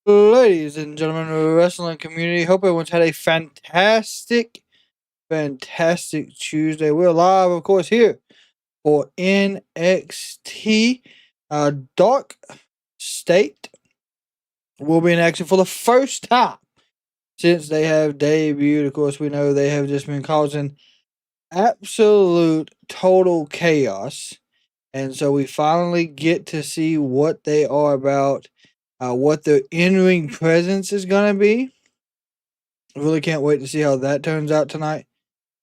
Ladies and gentlemen of the wrestling community, hope everyone's had a fantastic Tuesday. We're live, of course, here for NXT. Dark State will be in action for the first time since they have debuted. Of course, we know they have just been causing absolute total chaos. And so we finally get to see what they are about, what their in-ring presence is going to be. I really can't wait to see how that turns out tonight.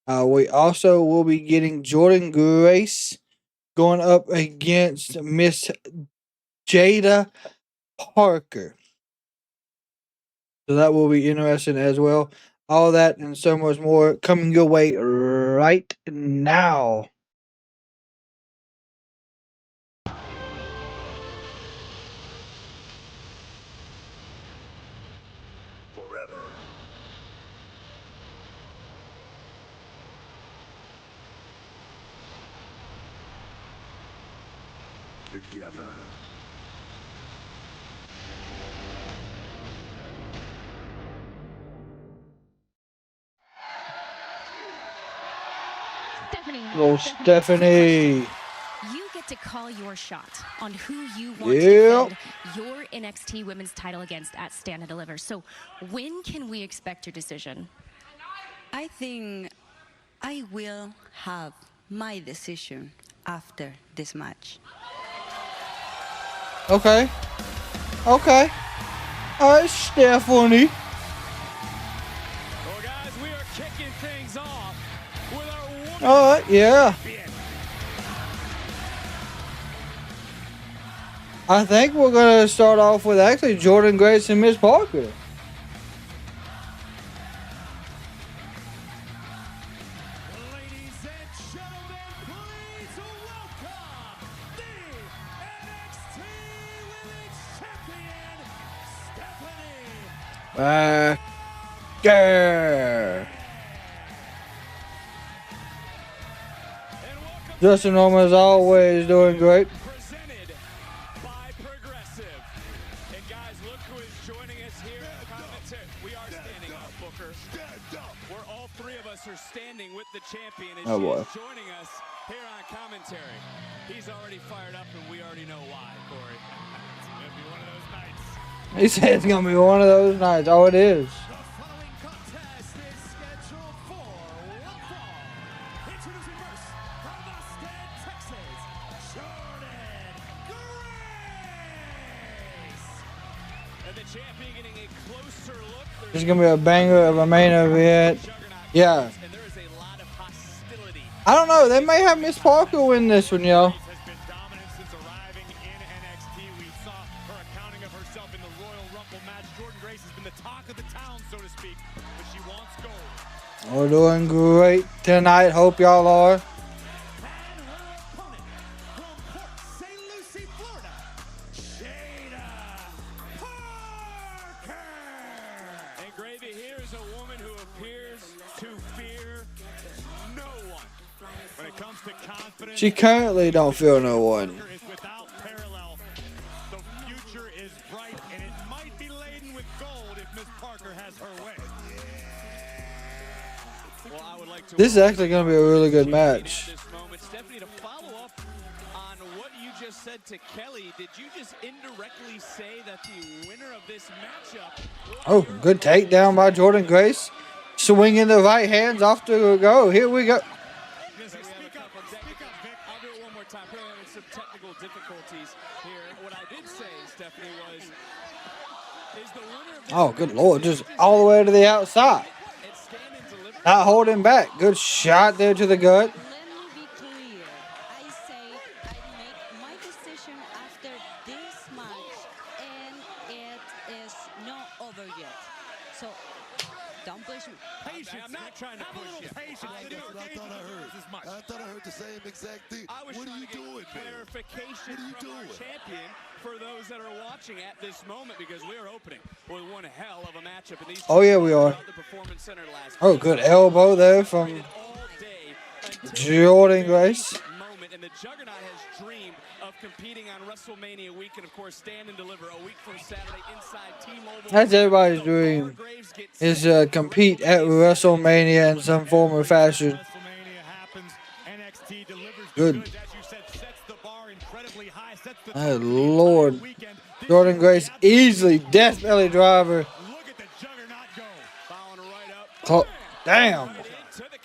We also will be getting Jordynne Grace going up against Miss Jaida Parker. So that will be interesting as well. All that and so much more coming your way right now. Forever. Together. Little Stephanie. You get to call your shot on who you want to defend your NXT Women's title against at Stand and Deliver. So when can we expect your decision? I think I will have my decision after this match. Okay. All right, Stephanie. Well, guys, we are kicking things off with our woman. All right, yeah. I think we're going to start off with actually Jordynne Grace and Miss Parker. Ladies and gentlemen, please welcome the NXT Women's Champion, Stephanie. Parker. Justin Norman is always doing great. Presented by Progressive. And guys, look who is joining us here in commentary. We are standing up, Booker. We're all three of us are standing with the champion, and she is joining us here on commentary. He's already fired up, and we already know why, Corey. It's going to be one of those nights. He said it's going to be one of those nights. Oh, it is. The following contest is scheduled for one fall. Introducing first, from Austin, Texas, Jordynne Grace. And the champion getting a closer look. This is going to be a banger of a main event. Yeah. And there is a lot of hostility. I don't know. They may have Miss Parker win this one, yo. Has been dominant since arriving in NXT. We saw her accounting of herself in the Royal Rumble match. Jordynne Grace has been the talk of the town, so to speak, but she wants gold. We're doing great tonight. Hope y'all are. And her opponent from Port St. Lucie, Florida, Jaida Parker. And Gravy, here is a woman who appears to fear no one. When it comes to confidence, She currently don't feel no one. is without parallel. The future is bright, and it might be laden with gold if Miss Parker has her way. Well, I would like to This is actually going to be a really good match. at this moment, Stephanie, to follow up on what you just said to Kelly, did you just indirectly say that the winner of this matchup Oh, good takedown by Jordynne Grace. Swinging the right hands off to go. Here we go. Speak up, Vic. I'll do it one more time. We're having some technical difficulties here. What I did say, Stephanie, was is the winner of this Oh, good Lord. Just all the way to the outside. and Stand and Deliver. Not holding back. Good shot there to the gut. Let me be clear. I say I make my decision after this match, and it is not over yet. So don't push me. I'm not trying to push you. That's what I thought I heard. I thought I heard the same exact thing. I was What are trying you to get doing, man? clarification What are you from our doing? champion for those that are watching at this moment, because we are opening with one hell of a matchup. And these Oh, yeah, we are. The Performance Center last Oh, week. good elbow there from All day until Jordynne Grace. moment, and And the Juggernaut has dreamed of competing on WrestleMania week and, of course, Stand and Deliver a week from Saturday inside T-Mobile. That's everybody's dream, is compete at WrestleMania in some form or fashion. Good. Oh, Lord. Jordynne Grace easily Death Belly driver. Damn.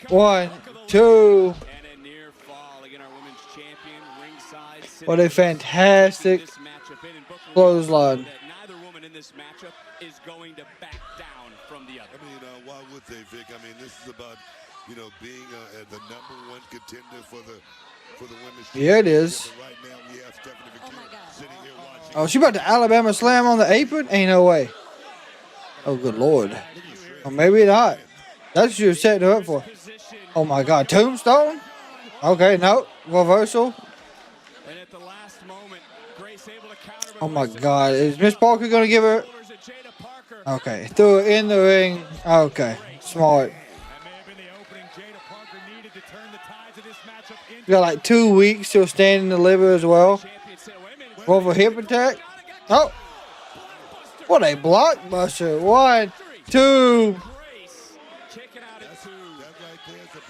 1, 2. What a fantastic clothesline. Neither woman in this matchup is going to back down from the other. I mean, why would they, Vic? I mean, this is about, being the #1 contender for the women's. Yeah, it is. Right now, we have Stephanie McMahon sitting here watching. Oh, she about to Alabama slam on the apron? Ain't no way. Oh, good Lord. Or maybe not. That's what you were setting her up for. Oh, my God. Tombstone? Okay, no. Reversal. And at the last moment, Grace able to counter. Oh, my God. Is Miss Parker going to give her? Okay. Threw her in the ring. Okay. Smart. You got like 2 weeks till Stand and Deliver as well. Roll for hip attack. Oh. What a blockbuster. 1, 2.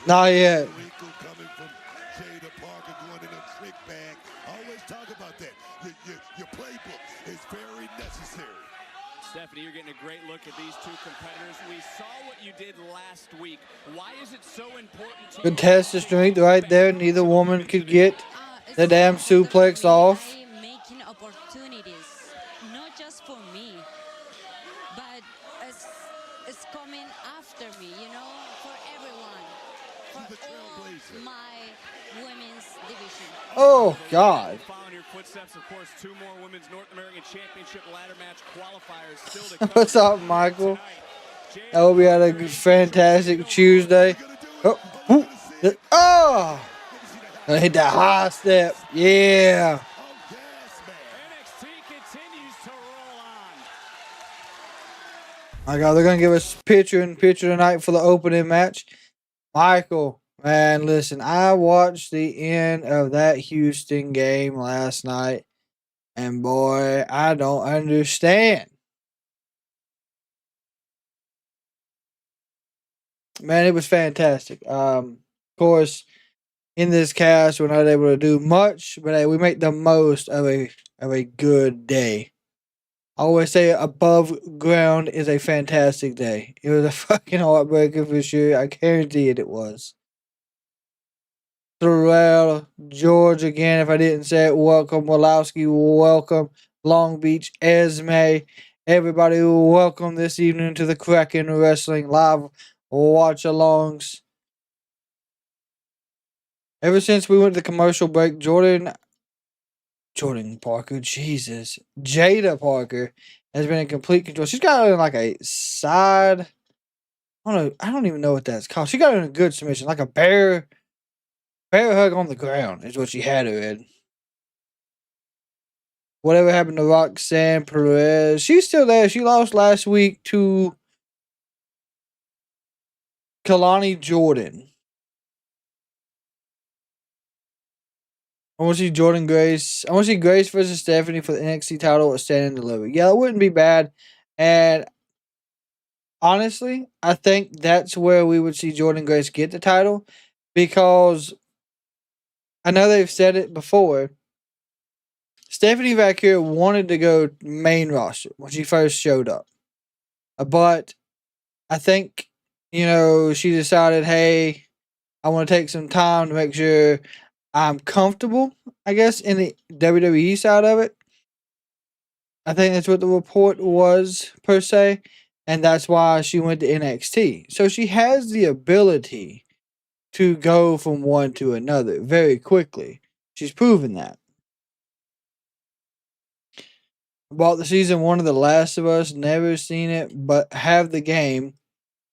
Not yet. Coming from Jaida Parker going in a trick bag. Always talk about that. Your playbook is very necessary. Stephanie, you're getting a great look at these two competitors. We saw what you did last week. Why is it so important to Good test of strength right there. Neither woman could get the damn suplex off. Making opportunities, not just for me, but it's coming after me, for everyone, for all my women's division. Oh, God. Following your footsteps, of course, 2 more women's North American Championship ladder match qualifiers still to come. What's up, Michael? I hope you had a fantastic Tuesday. Oh, ooh. Oh! Gonna hit that high step. Yeah. NXT continues to roll on. My God, they're gonna give us picture tonight for the opening match. Michael, man, listen, I watched the end of that Houston game last night, and boy, I don't understand. Man, it was fantastic. Of course, in this cast, we're not able to do much, but hey, we make the most of a good day. I always say above ground is a fantastic day. It was a fucking heartbreaker for sure. I guarantee it was. Throughout George again, if I didn't say it, welcome. Walowski, welcome. Long Beach, Esme. Everybody, welcome this evening to the Kraken Wrestling Live watch-alongs. Ever since we went to the commercial break, Jordynne Parker, Jesus, Jaida Parker has been in complete control. She's got her in like a side. I don't even know what that's called. She got her in a good submission, like a bear hug on the ground is what she had her in. Whatever happened to Roxanne Perez? She's still there. She lost last week to Kalani Jordan. I want to see Jordynne Grace. I want to see Grace versus Stephanie for the NXT title at Stand and Deliver. Yeah, it wouldn't be bad. And honestly, I think that's where we would see Jordynne Grace get the title, because I know they've said it before. Stephanie back here wanted to go main roster when she first showed up. But I think, she decided, hey, I want to take some time to make sure I'm comfortable, I guess, in the WWE side of it. I think that's what the report was, per se. And that's why she went to NXT. So she has the ability to go from one to another very quickly. She's proven that. Bought the season 1 of The Last of Us. Never seen it, but have the game.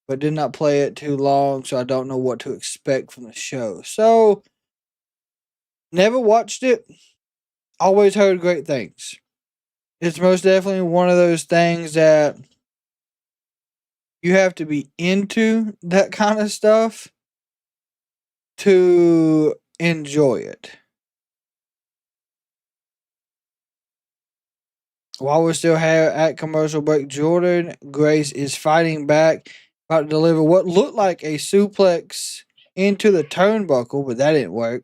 But did not play it too long, so I don't know what to expect from the show. So, never watched it. Always heard great things. It's most definitely one of those things that you have to be into that kind of stuff to enjoy it. While we're still here at commercial break, Jordynne Grace is fighting back, about to deliver what looked like a suplex into the turnbuckle, but that didn't work.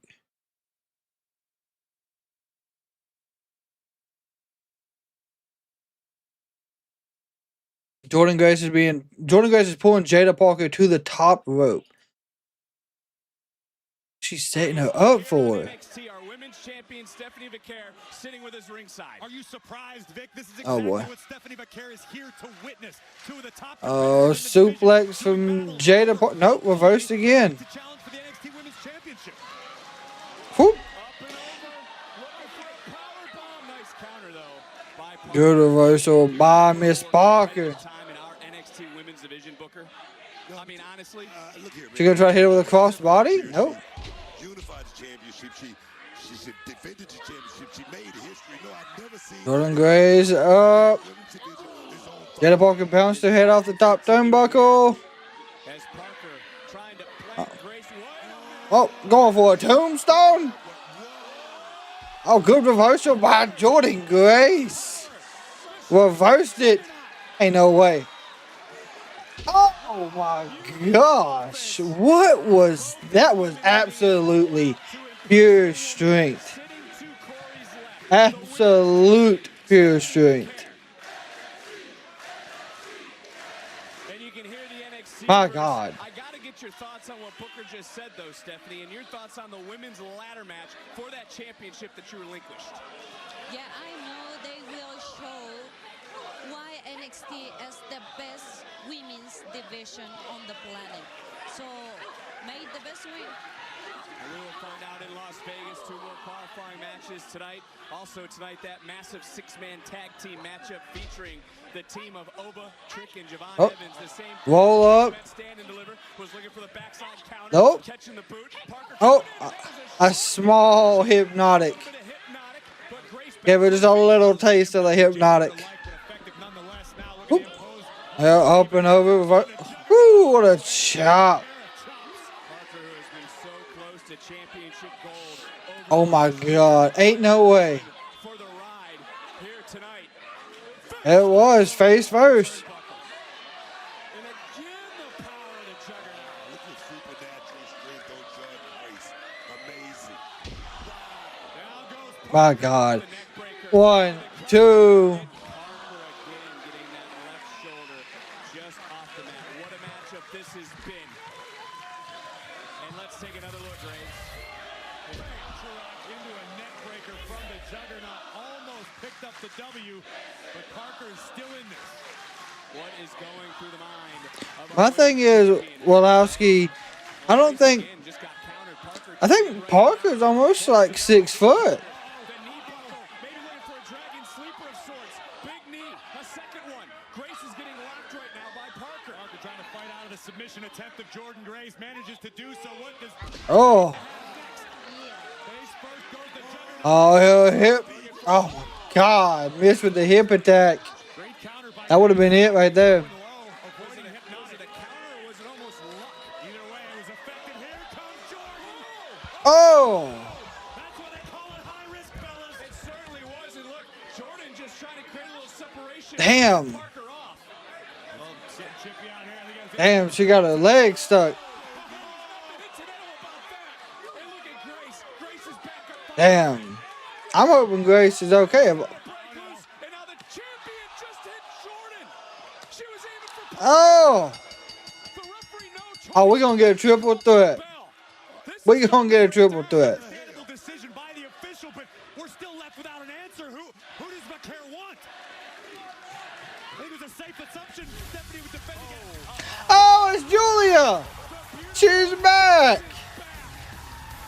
Jordynne Grace is pulling Jaida Parker to the top rope. She's setting her up for it. Our women's champion Stephanie Vaquer sitting with us ringside. Are you surprised, Vic? This is Oh exactly boy. what Stephanie Vaquer is here to witness. Two of the top. Oh, suplex from Jaida Parker. Nope, reversed again. To challenge for the NXT Women's Championship. Whoop. Up and over, looking for a powerbomb. Nice counter though by Parker. Good reversal by Miss Parker. Time in our NXT Women's Division, Booker. I mean, honestly, Look here, She gonna try to hit her with a crossbody? Nope. Unified the championship. She defended the championship. She made history. No, I've never seen. Jordynne Grace up. Women's division is on fire. Jaida Parker bounced her head off the top turnbuckle. as Parker trying to plant Grace. Oh, going for a tombstone. Oh, good reversal by Jordynne Grace. Reversed it. Ain't no way. Oh my gosh. What was that? Was absolutely pure strength. Absolute pure strength. And you can hear the NXT. My God. I got to get your thoughts on what Booker just said, though, Stephanie, and your thoughts on the women's ladder match for that championship that you relinquished. Yeah, I know they will show why NXT is the best women's division on the planet. So, may the best win. And we will find out in Las Vegas. 2 more qualifying matches tonight. Also tonight, that massive 6-man tag team matchup featuring the team of Oba, Trick, and Javon Evans. The same roll up. Stand and deliver. Was looking for the backside counter. Nope. Catching the boot. Parker Oh, a small hypnotic. for the hypnotic, but Grace Gave her just a little taste of the hypnotic. Whoop. Yeah, up and over. Woo, what a chop. Parker, who has been so close to championship gold. Oh my God. Ain't no way. For the ride here tonight. It was face first. And again, the power of the juggernaut. Look at supernatural strength on Jordynne Grace. Amazing. Now goes My God. the neck breaker. 1, 2. Parker again getting that left shoulder just off the mat. What a matchup this has been. And let's take another look, Grace. Into a neck breaker from the juggernaut. Almost picked up the W, but Parker is still in this. What is going through the mind of My thing is, Woloski, I don't think, again, just got countered. Parker I think Parker's almost like 6 foot. the knee buckle, maybe looking for a dragon sleeper of sorts. Big knee, a second one. Grace is getting locked right now by Parker. Parker trying to fight out of the submission attempt of Jordynne Grace. Manages to do so. What does Oh, face first goes the juggernaut? oh, hip. Oh my God, missed with the hip attack. Great counter by That would have been it right there. low, avoiding a Was it hypnotic. a counter or was it almost luck? Either way, it was effective. Here comes Jordynne. Oh, That's what they call it, high risk, fellas. It certainly was. And look, Jordynne just trying to create a little separation. Damn. Parker off. Well, some chippy out here. I think damn, she got her leg stuck. Incidental about that. And look at Grace. Grace is back up. Damn. I'm hoping Grace is okay. Break loose. And now the champion just hit Jordynne. She was aiming for Oh, the referee. No choice. oh, we're going to get a triple threat. Bell. This We're going to get a triple threat. understandable decision by the official, but we're still left without an answer. Who does Vaquer want? I think it was a safe assumption. Stephanie would defend against. Oh, it's Julia. She's back.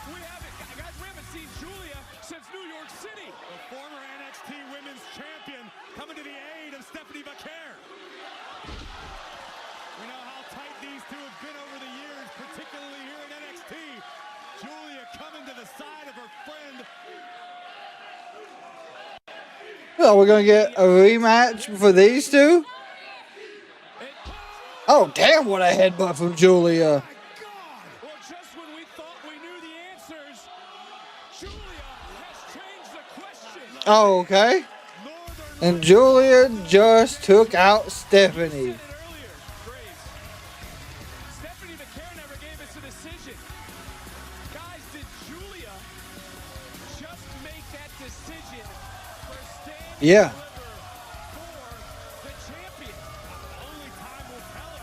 we haven't seen Julia since New York City. The former NXT Women's Champion coming to the aid of Stephanie Vaquer. We know how tight these two have been over the years, particularly here in NXT. Julia coming to the side of her friend. Oh, we're going to get a rematch for these two. Oh, damn, what a headbutt from Julia. Well, just when we thought we knew the answers, Julia has changed the question. Oh, okay. Northern And Julia just took out Stephanie. Stephanie McCare never gave us a decision. Guys, did Julia just make that decision for standing Yeah. for the champion? Only time will tell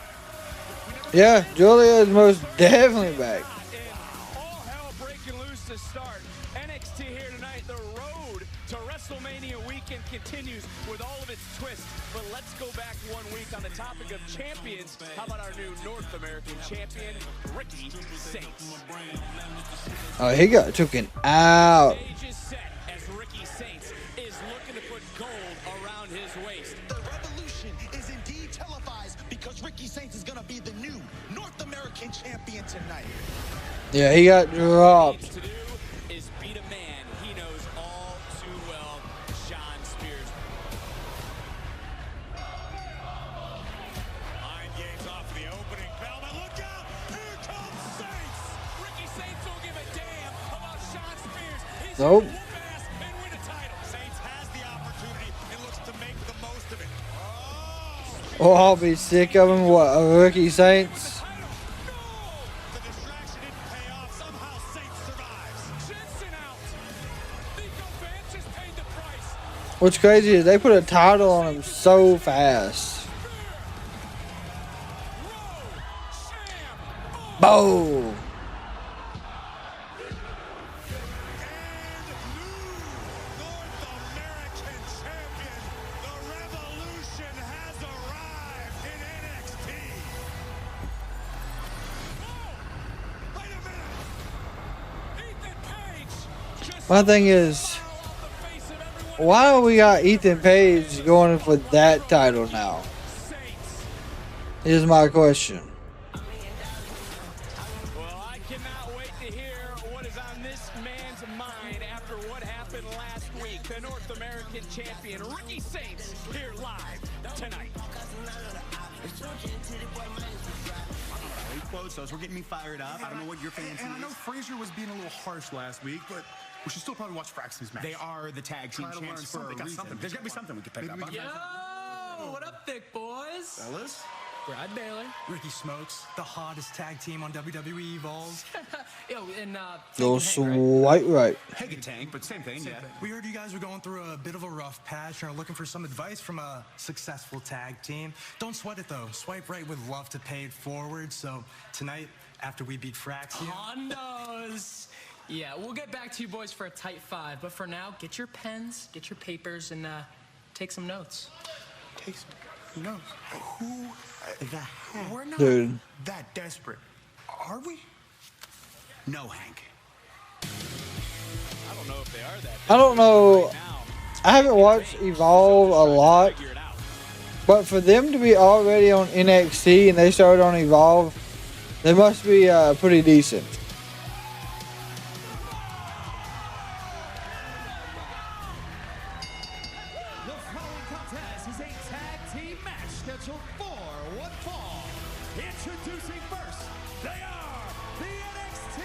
her. Yeah, Julia is most definitely back. And all hell breaking loose to start. NXT here tonight. The road to WrestleMania weekend continues with all of its twists. But let's go back 1 week on the topic of champions. How about our new North American champion, Ricky Saints? Oh, he got taken out. Stage is set as Ricky Saints is looking to put gold around his waist. The revolution is indeed televised because Ricky Saints is going to be the new North American champion tonight. Yeah, he got dropped. To do is beat a man he knows all too well, Sean Spears. Mind games off the opening bell, but look out! Here comes Saints! Ricky Saints don't give a damn about Sean Spears. He's Nope. gonna whoop ass and win a title. Saints has the opportunity and looks to make the most of it. Oh, I'll be sick of him. What, a Ricky Saints? The distraction didn't pay off. Somehow Saints survives. Jensen out. Nico Van just paid the price. What's crazy is they put a title on him so fast. Boom. North American champion, the revolution has arrived in NXT. Whoa! Wait a minute! Ethan Page just My thing is, fell off the face of everyone. why do we got Ethan Page going for that title now? Saints. Is my question. Well, I cannot wait to hear what is on this man's mind after what happened last week. The North American champion, Ricky Saints, here live tonight. Quotes, those were getting me fired up. I don't know what your fancy And I know is. Frazier was being a little harsh last week, but we should still probably watch Fraxton's match. They are the tag team Try to learn champs for something. a Got reason. something. There's got to be something we could pick Maybe up we on. can- Yo, what up, thick boys? Fellas, Brad Baylor. Ricky Smokes, the hottest tag team on WWE Evolves. Yo, and Go Tank and Hank, right? swipe right. Peg and Tank, but same thing, yeah. We heard you guys were going through a bit of a rough patch and are looking for some advice from a successful tag team. Don't sweat it though. Swipe right would love to pay it forward. So tonight, after we beat Fraxium, Hondos. Yeah, we'll get back to you boys for a tight five, but for now, get your pens, get your papers, and take some notes. take some notes. Who the heck? We're not Dude. that desperate, are we? No, Hank. I don't know if they are that. I don't know. Right now. I haven't watched Evolve a lot, Figure it out. but for them to be already on NXT and they started on Evolve, they must be pretty decent. The following contest is a tag team match scheduled for one fall. Introducing first, they are the NXT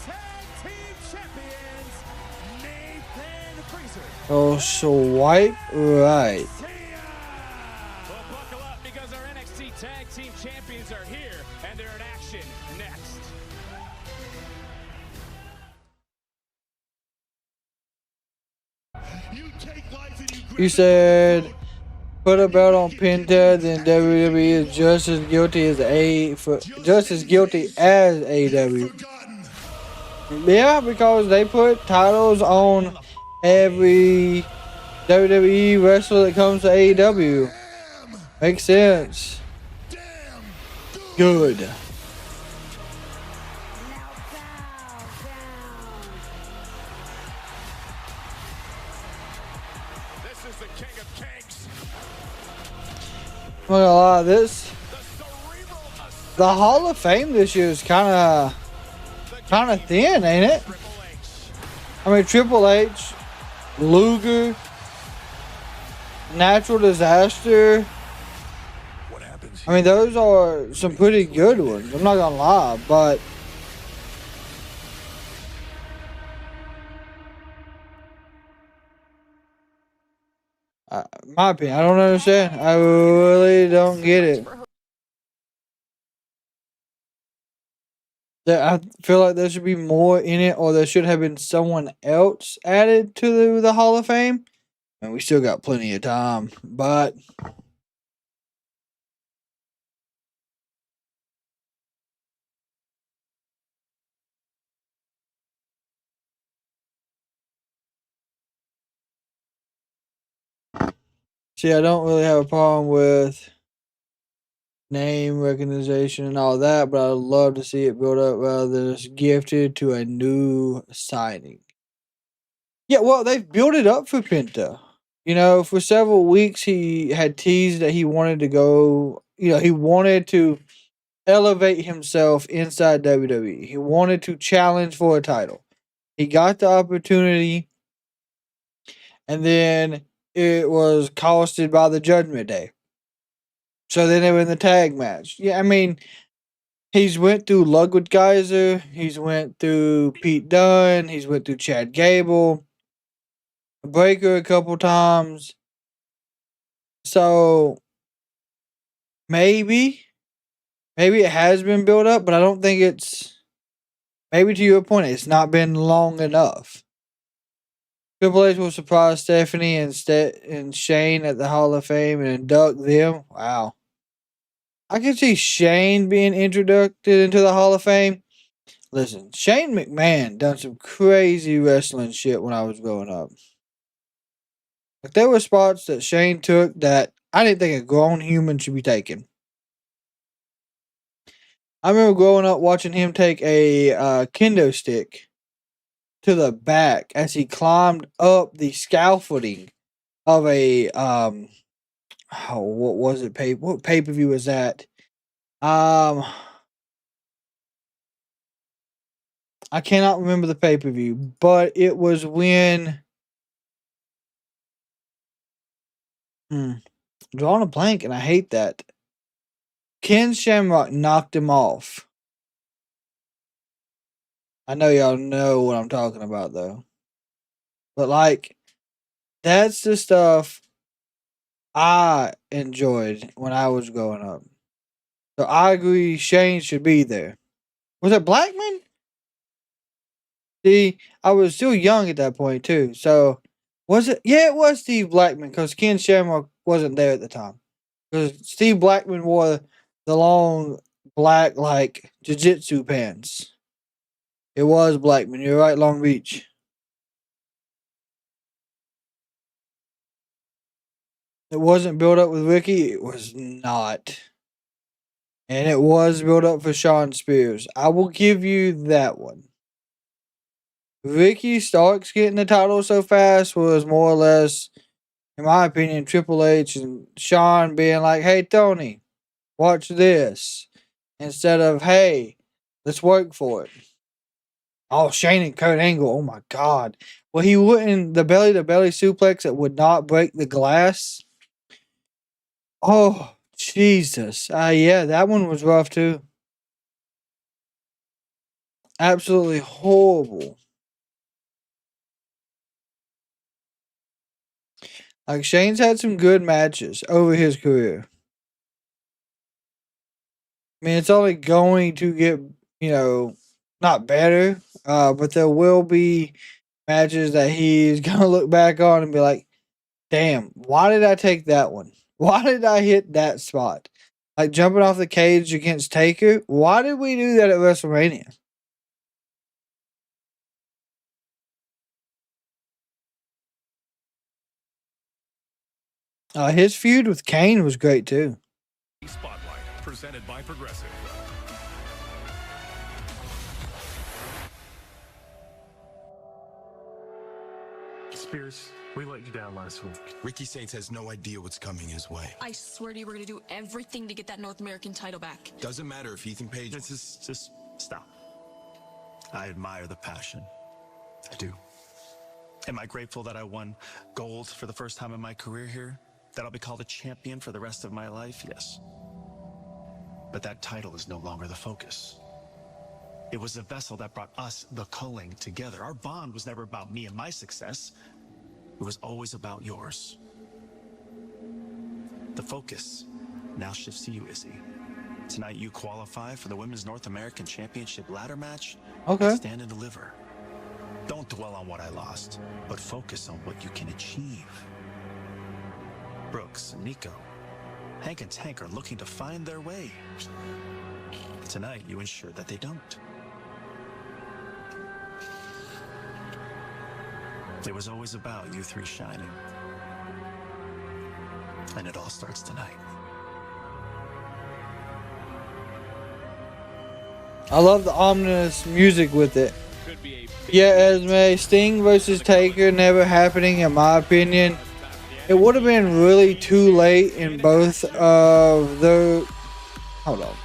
Tag Team Champions, Nathan Frazier. Go swipe right. Well, buckle up because our NXT Tag Team Champions are here, and they're in action next. You take life and you You said put a belt on Penta, then WWE is just as guilty as AEW. forgotten. Yeah, because they put titles on every WWE wrestler that comes to AEW. Makes sense. Damn. Good. This is the King of Kings. I'm not gonna lie, this The cerebral assault. the Hall of Fame this year is kind of thin, ain't it? Triple H. I mean, Triple H, Luger, Natural Disaster. What happens? I mean, those are some pretty good ones. I'm not gonna lie, but my opinion, I don't understand. I really don't get it. I feel like there should be more in it, or there should have been someone else added to the Hall of Fame. And we still got plenty of time, but see, I don't really have a problem with name recognition and all that, but I'd love to see it build up rather than just gifted to a new signing. Yeah, well, they've built it up for Penta. You know, for several weeks he had teased that he wanted to go, he wanted to elevate himself inside WWE. He wanted to challenge for a title. He got the opportunity, and then it was costed by the Judgment Day. So then they were in the tag match. Yeah, I mean, he's went through Ludwig Geyser. He's went through Pete Dunne. He's went through Chad Gable. Breaker a couple times. So maybe it has been built up, but I don't think it's, maybe to your point, it's not been long enough. Triple H will surprise Stephanie and Shane at the Hall of Fame and induct them. Wow. I can see Shane being introduced into the Hall of Fame. Listen, Shane McMahon done some crazy wrestling shit when I was growing up. Like, there were spots that Shane took that I didn't think a grown human should be taking. I remember growing up watching him take a kendo stick to the back as he climbed up the scaffolding of a what was it? What pay-per-view was that? I cannot remember the pay-per-view, but it was when drawing a blank, and I hate that. Ken Shamrock knocked him off. I know y'all know what I'm talking about, though. But, like, that's the stuff I enjoyed when I was growing up. So I agree Shane should be there. Was it Blackman? See, I was still young at that point, too. So, was it? Yeah, it was Steve Blackman, because Ken Shamrock wasn't there at the time. Because Steve Blackman wore the long black, like, jiu-jitsu pants. It was Blackman. You're right, Long Beach. It wasn't built up with Ricky. It was not. And it was built up for Shawn Spears. I will give you that one. Ricky Starks getting the title so fast was more or less, in my opinion, Triple H and Shawn being like, hey, Tony, watch this. Instead of, hey, let's work for it. Oh, Shane and Kurt Angle. Oh, my God. Well, he wouldn't, the belly-to-belly suplex that would not break the glass. Oh, Jesus. Yeah, that one was rough, too. Absolutely horrible. Like, Shane's had some good matches over his career. I mean, it's only going to get, not better, but there will be matches that he's going to look back on and be like, damn, why did I take that one? Why did I hit that spot? Like jumping off the cage against Taker. Why did we do that at WrestleMania? His feud with Kane was great too. Spotlight presented by Progressive. Spears, we let you down last week. Ricky Saints has no idea what's coming his way. I swear to you, we're gonna do everything to get that North American title back. Doesn't matter if Ethan Page... Just stop. I admire the passion. I do. Am I grateful that I won gold for the first time in my career here? That I'll be called a champion for the rest of my life? Yes. But that title is no longer the focus. It was the vessel that brought us, the culling, together. Our bond was never about me and my success. It was always about yours. The focus now shifts to you, Izzy. Tonight you qualify for the Women's North American Championship ladder match. Okay. Stand and deliver. Don't dwell on what I lost, but focus on what you can achieve. Brooks and Nico, Hank and Tank are looking to find their way. Tonight you ensure that they don't. It was always about you three shining. And it all starts tonight. I love the ominous music with it. Yeah, Esme, Sting versus Taker never happening in my opinion. It would have been really too late in both of the... Hold on.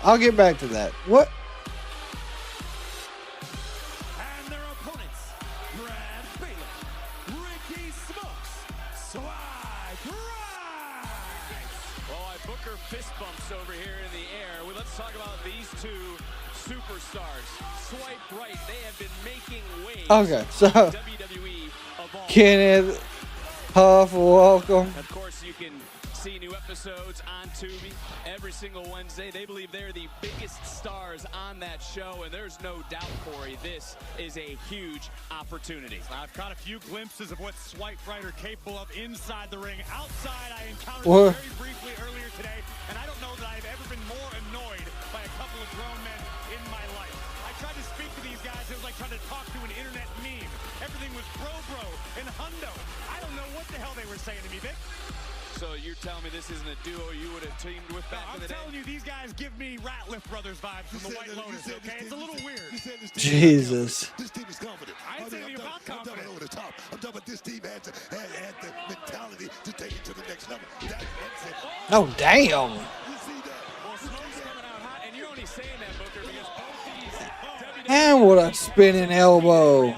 I'll get back to that. What? And their opponents, Brad Baylor, Ricky Smokes, Swipe Right. Well, I Booker fist bumps over here in the air. Well, let's talk about these two superstars. Swipe Right, they have been making waves. Okay, so WWE of all. Kenneth, Huff, welcome. Of course, you can see new episodes on Tubi every single Wednesday. They believe they're the biggest stars on that show, and there's no doubt, Corey, this is a huge opportunity. I've caught a few glimpses of what Swipe Right are capable of inside the ring. Outside, I encountered What? them very briefly earlier today, and I don't know that I've ever been more annoyed by a couple of grown men in my life. I tried to speak to these guys. It was like trying to talk to an internet meme. Everything was bro and hundo. I don't know what the hell they were saying to me, Vic. So you're telling me this isn't a duo you would have teamed with back in the day? I'm telling you, these guys give me Ratliff Brothers vibes from the White Lotus, okay? It's a little weird. Jesus. This team is confident. I ain't saying anything about I'm confident. over the top. I'm talking about this team had the mentality to take it to the next level. That's it. Oh, damn. You see that? Well, Smoke's coming out hot, and you're only saying that, Booker, because both these And what a spinning elbow.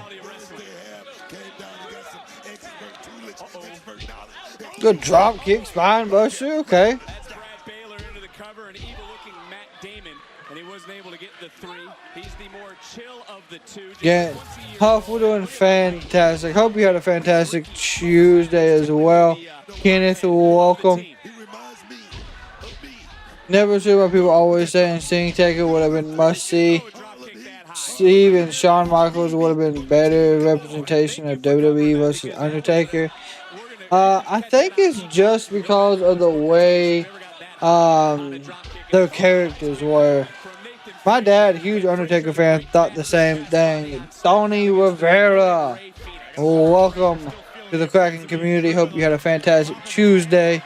Good drop kick, spine buster. Okay. That's Brad Baylor into the cover, and evil-looking Matt Damon, and he wasn't able to get the three. He's the more chill of the two. Just Yeah, once a year- Huff, we're doing fantastic. Hope you had a fantastic Tuesday as well. Kenneth, welcome. He reminds me of me. Never see why people always saying Sting Taker would have been must see. Steve and Shawn Michaels would have been better representation of WWE versus Undertaker. I think it's just because of the way their characters were. My dad, huge Undertaker fan, thought the same thing. Tony Rivera, welcome to the Kraken community. Hope you had a fantastic Tuesday.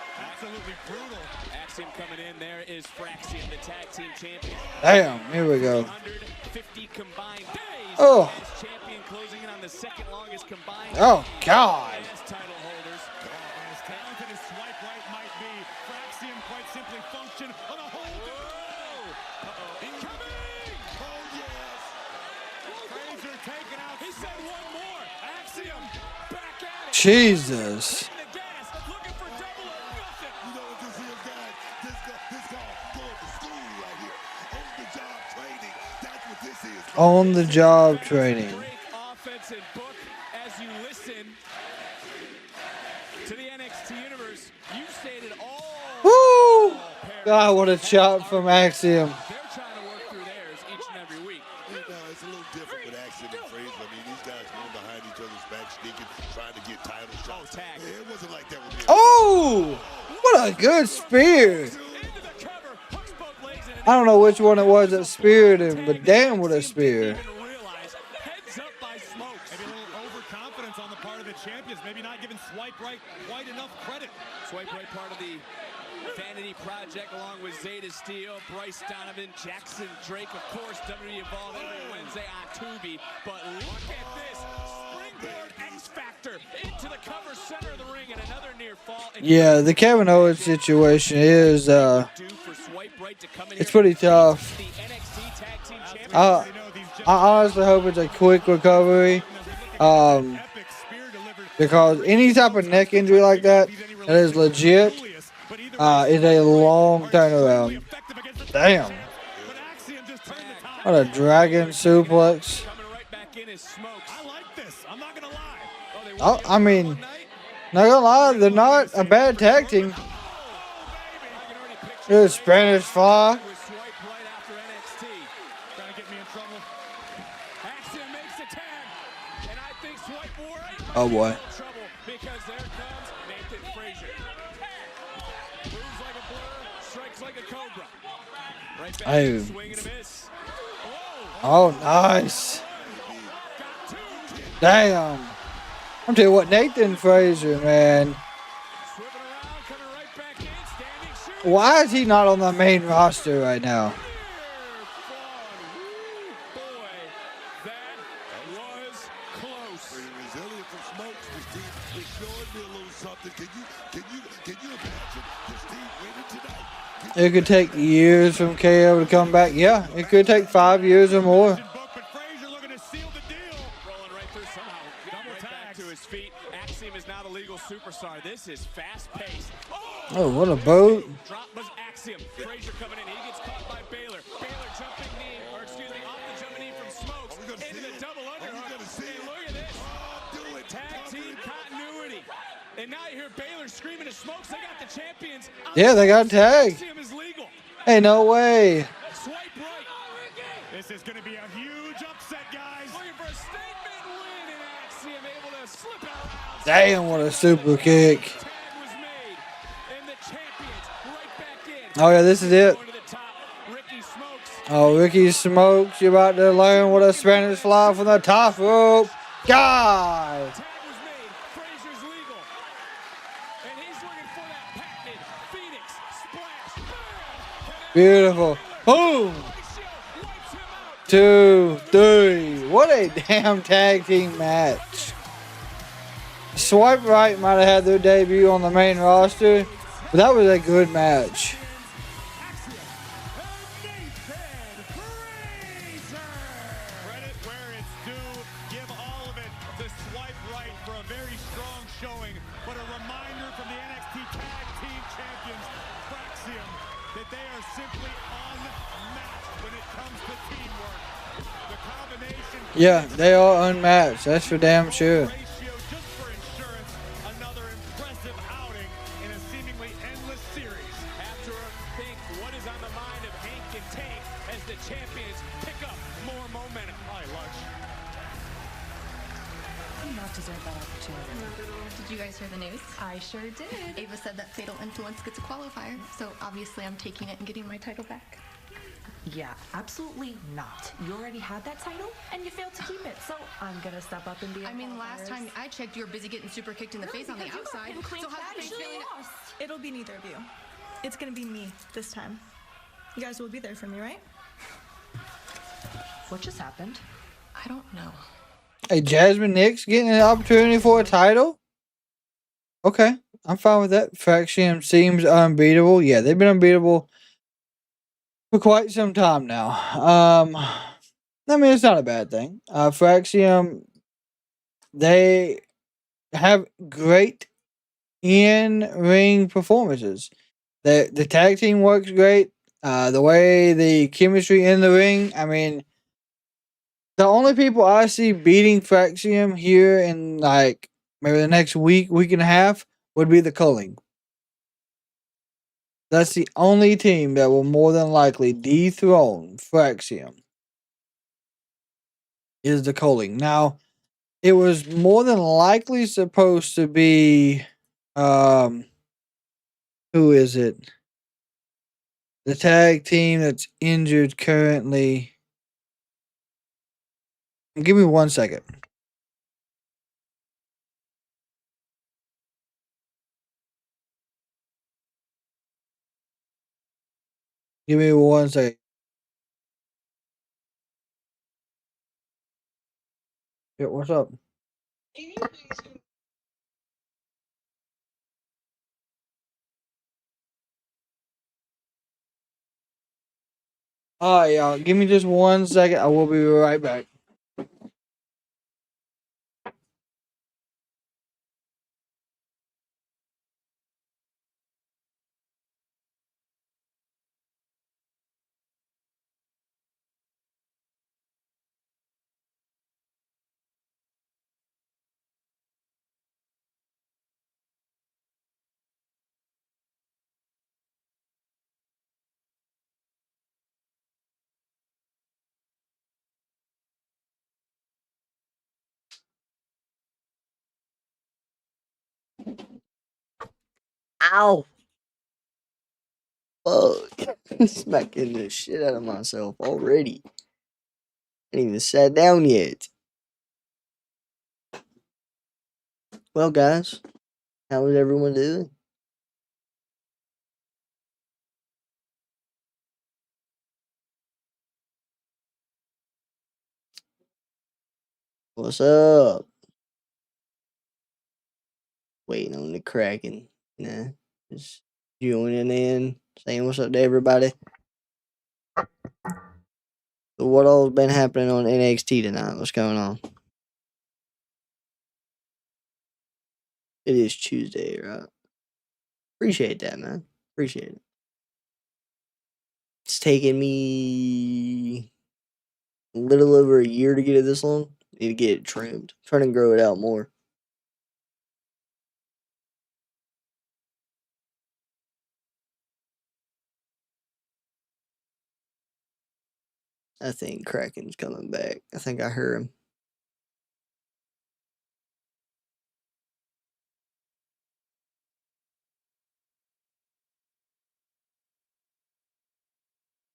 Axiom coming in. There is Fraxium, the tag team champion. Damn, here we go. 150 combined days. Oh. As champion closing in on the second longest combined. Oh, God. as title holders. As talented as Swipe Right might be, Fraxium quite simply function on a whole incoming! Oh, yes! Fraser taken out. He said one more. Axiom back at it. Jesus. The gas, looking for double or nothing. You know what this is, guys? This called going to school right here. On-the-job training. That's what this is. On the job training. Great offense and book as you listen to the NXT universe. You stated all. Woo! God, what a chop from Axiom. They're trying to work through theirs each and every week. You know, it's a little different with Axiom and Fraser. I mean, these guys going behind each other's back, sneaking, trying to get title shots. tag. It wasn't like that with me. Oh! What a good spear. Into the cover, hooks both legs in, and I don't know which one it was that speared him, but damn, what a spear. didn't even realize. Heads up by Smokes. Maybe a little overconfidence on the part of the champions. Maybe not giving Swipe Right quite enough credit. Swipe Right, part of the Vanity Project, along with Zeta Steele, Bryce Donovan, Jackson Drake, of course, WWE Evolve every Wednesday on Tubi. But look at this springboard X Factor into the cover center of the ring, and another near fall. And Yeah, the Kevin Owens situation is due for Swipe Right to come in it's here. pretty tough. The NXT Tag Team Champions. I honestly hope it's a quick recovery. Because any type of neck injury like that is legit, is a long turnaround. Damn. What a dragon suplex. Coming right back in is Smokes. I like this. I'm not going to lie. Oh, I mean, Not gonna lie, they're not a bad tag team. Good Spanish Fly. Swipe right after NXT. Trying to get me in trouble. Axiom makes the tag. And I think Swipe right. Oh boy. Trouble because there comes Nathan Frazier. Moves like a blur, strikes like a cobra. Right back to swing and a miss. Oh, nice. Damn. I'm telling you what, Nathan Frazier, man. Why is he not on the main roster right now? It could take years from KO to come back. Yeah, it could take 5 years or more. Superstar. This is fast-paced. Oh, what a boat. Drop was Axiom. Frazier coming in. He gets caught by Baylor. Baylor jumping knee, or excuse me, off the jumping knee from Smokes into the double underhook. And look at this. Tag team continuity. And now you hear Baylor screaming to Smokes. They got the champions. Yeah, they got tagged. Axiom is legal. Hey, no way. Swipe right. This is going to be a huge upset, guys. Looking for a statement win, and Axiom able to slip it around. Damn, what a super kick. Oh, yeah, this is it. Oh, Ricky Smokes, you're about to learn what a Spanish Fly from the top rope. God. Beautiful. Boom. 2, 3. What a damn tag team match. Swipe Right might have had their debut on the main roster, but that was a good match. Credit where it's due. Give all of it to Swipe Right for a very strong showing, but a reminder from the NXT Tag Team Champions, Axiom, that they are simply unmatched when it comes to teamwork. The combination. Yeah, they are unmatched. That's for damn sure. Did you guys hear the news? I sure did. Ava said that Fatal Influence gets a qualifier, so obviously I'm taking it and getting my title back. Yeah, absolutely not. You already had that title, and you failed to keep it, so I'm gonna step up and be I mean, last time I checked, you were busy getting super kicked in the face on the outside. So how's it feeling? It'll be neither of you. It's gonna be me this time. You guys will be there for me, right? What just happened? I don't know. Hey, Jasmine Nix getting an opportunity for a title? Okay, I'm fine with that. Fraxium seems unbeatable. Yeah, they've been unbeatable for quite some time now. I mean, it's not a bad thing. Fraxium, they have great in-ring performances. The tag team works great. The way the chemistry in the ring, I mean, the only people I see beating Fraxium here in like maybe the next week and a half would be the Culling. That's the only team that will more than likely dethrone Fraxium. Is the Culling. Now, it was more than likely supposed to be who is it? The tag team that's injured currently. Give me 1 second. Give me 1 second. Yeah, what's up? Alright, y'all. Give me just 1 second. I will be right back. Ow! Fuck. Smacking the shit out of myself already. I ain't even sat down yet. Well, guys, how is everyone doing? What's up? Waiting on the Kraken. Nah, just joining in, saying what's up to everybody. So what all's been happening on NXT tonight? What's going on? It is Tuesday, right? Appreciate that, man. Appreciate it. It's taken me a little over a year to get it this long. Need to get it trimmed. Trying to grow it out more. I think Kraken's coming back. I think I heard him.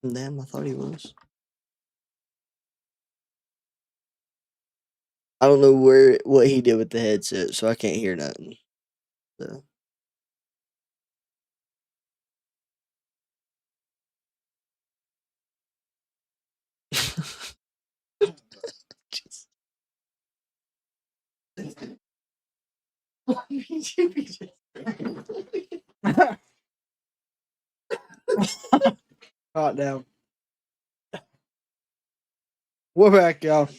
Damn, I thought he was. I don't know what he did with the headset, so I can't hear nothing. So. God damn. We're back, y'all.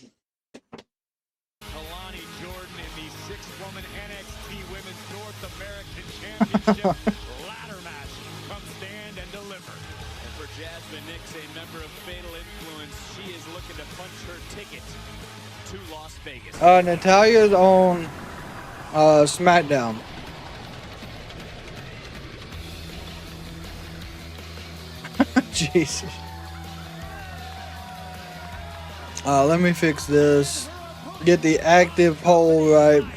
Kalani Jordynne in the 6-woman NXT Women's North American Championship ladder match. Come stand and deliver. And for Jasmine Nix, a member of Fatal Influence, she is looking to punch her ticket to Las Vegas. Natalia's on SmackDown. Jesus. Let me fix this. Get the active poll right. And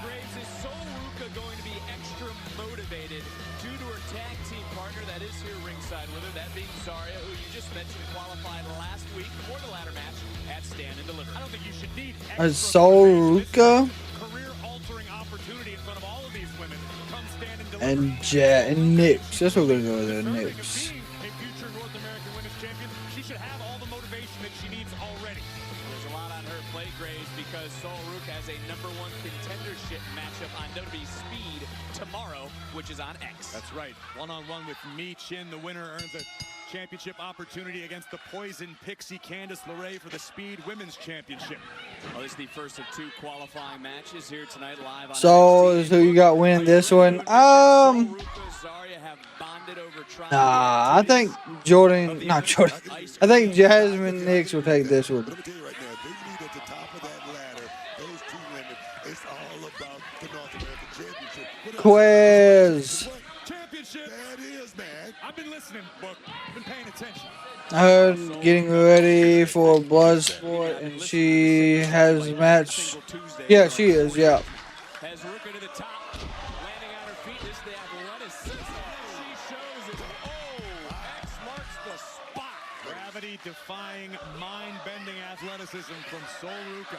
Graves, is Sol Ruca going to be extra motivated due to her tag team partner that is here ringside with her, that being Zarya, who you just mentioned qualified last week for the ladder match at Stand and Deliver. I don't think you should need Sol Ruca career-altering opportunity in front of all of these women. Come Stand and Deliver. and Nix. That's what we're gonna go with there, Nix. A future North American Women's Champion, she should have all the motivation that she needs already. There's a lot on her plate, Graves, because Sol Ruca has a #1 contendership matchup on WWE Speed tomorrow, which is on X. That's right. One-on-one with Mi Chin. The winner earns a championship opportunity against the Poison Pixie Candice LeRae for the Speed Women's Championship. Well, this is the first of 2 qualifying matches here tonight live on So who you got winning this one? Nah, I think Jordynne, not Jordynne. I think Jasmine Nix will take this one. Let me tell you right now, they meet at the top of that ladder. Those 2 women, it's all about the North American Championship. Quiz. Championship. That is, man. I've been listening, Book. Been paying attention. I heard getting ready for Bloodsport, and she has a match. Yeah, she is. Yeah. Has Ruca to the top, landing on her feet. This is the athleticism. She shows it. Oh, X marks the spot. Gravity-defying, mind-bending athleticism from Sol Ruca.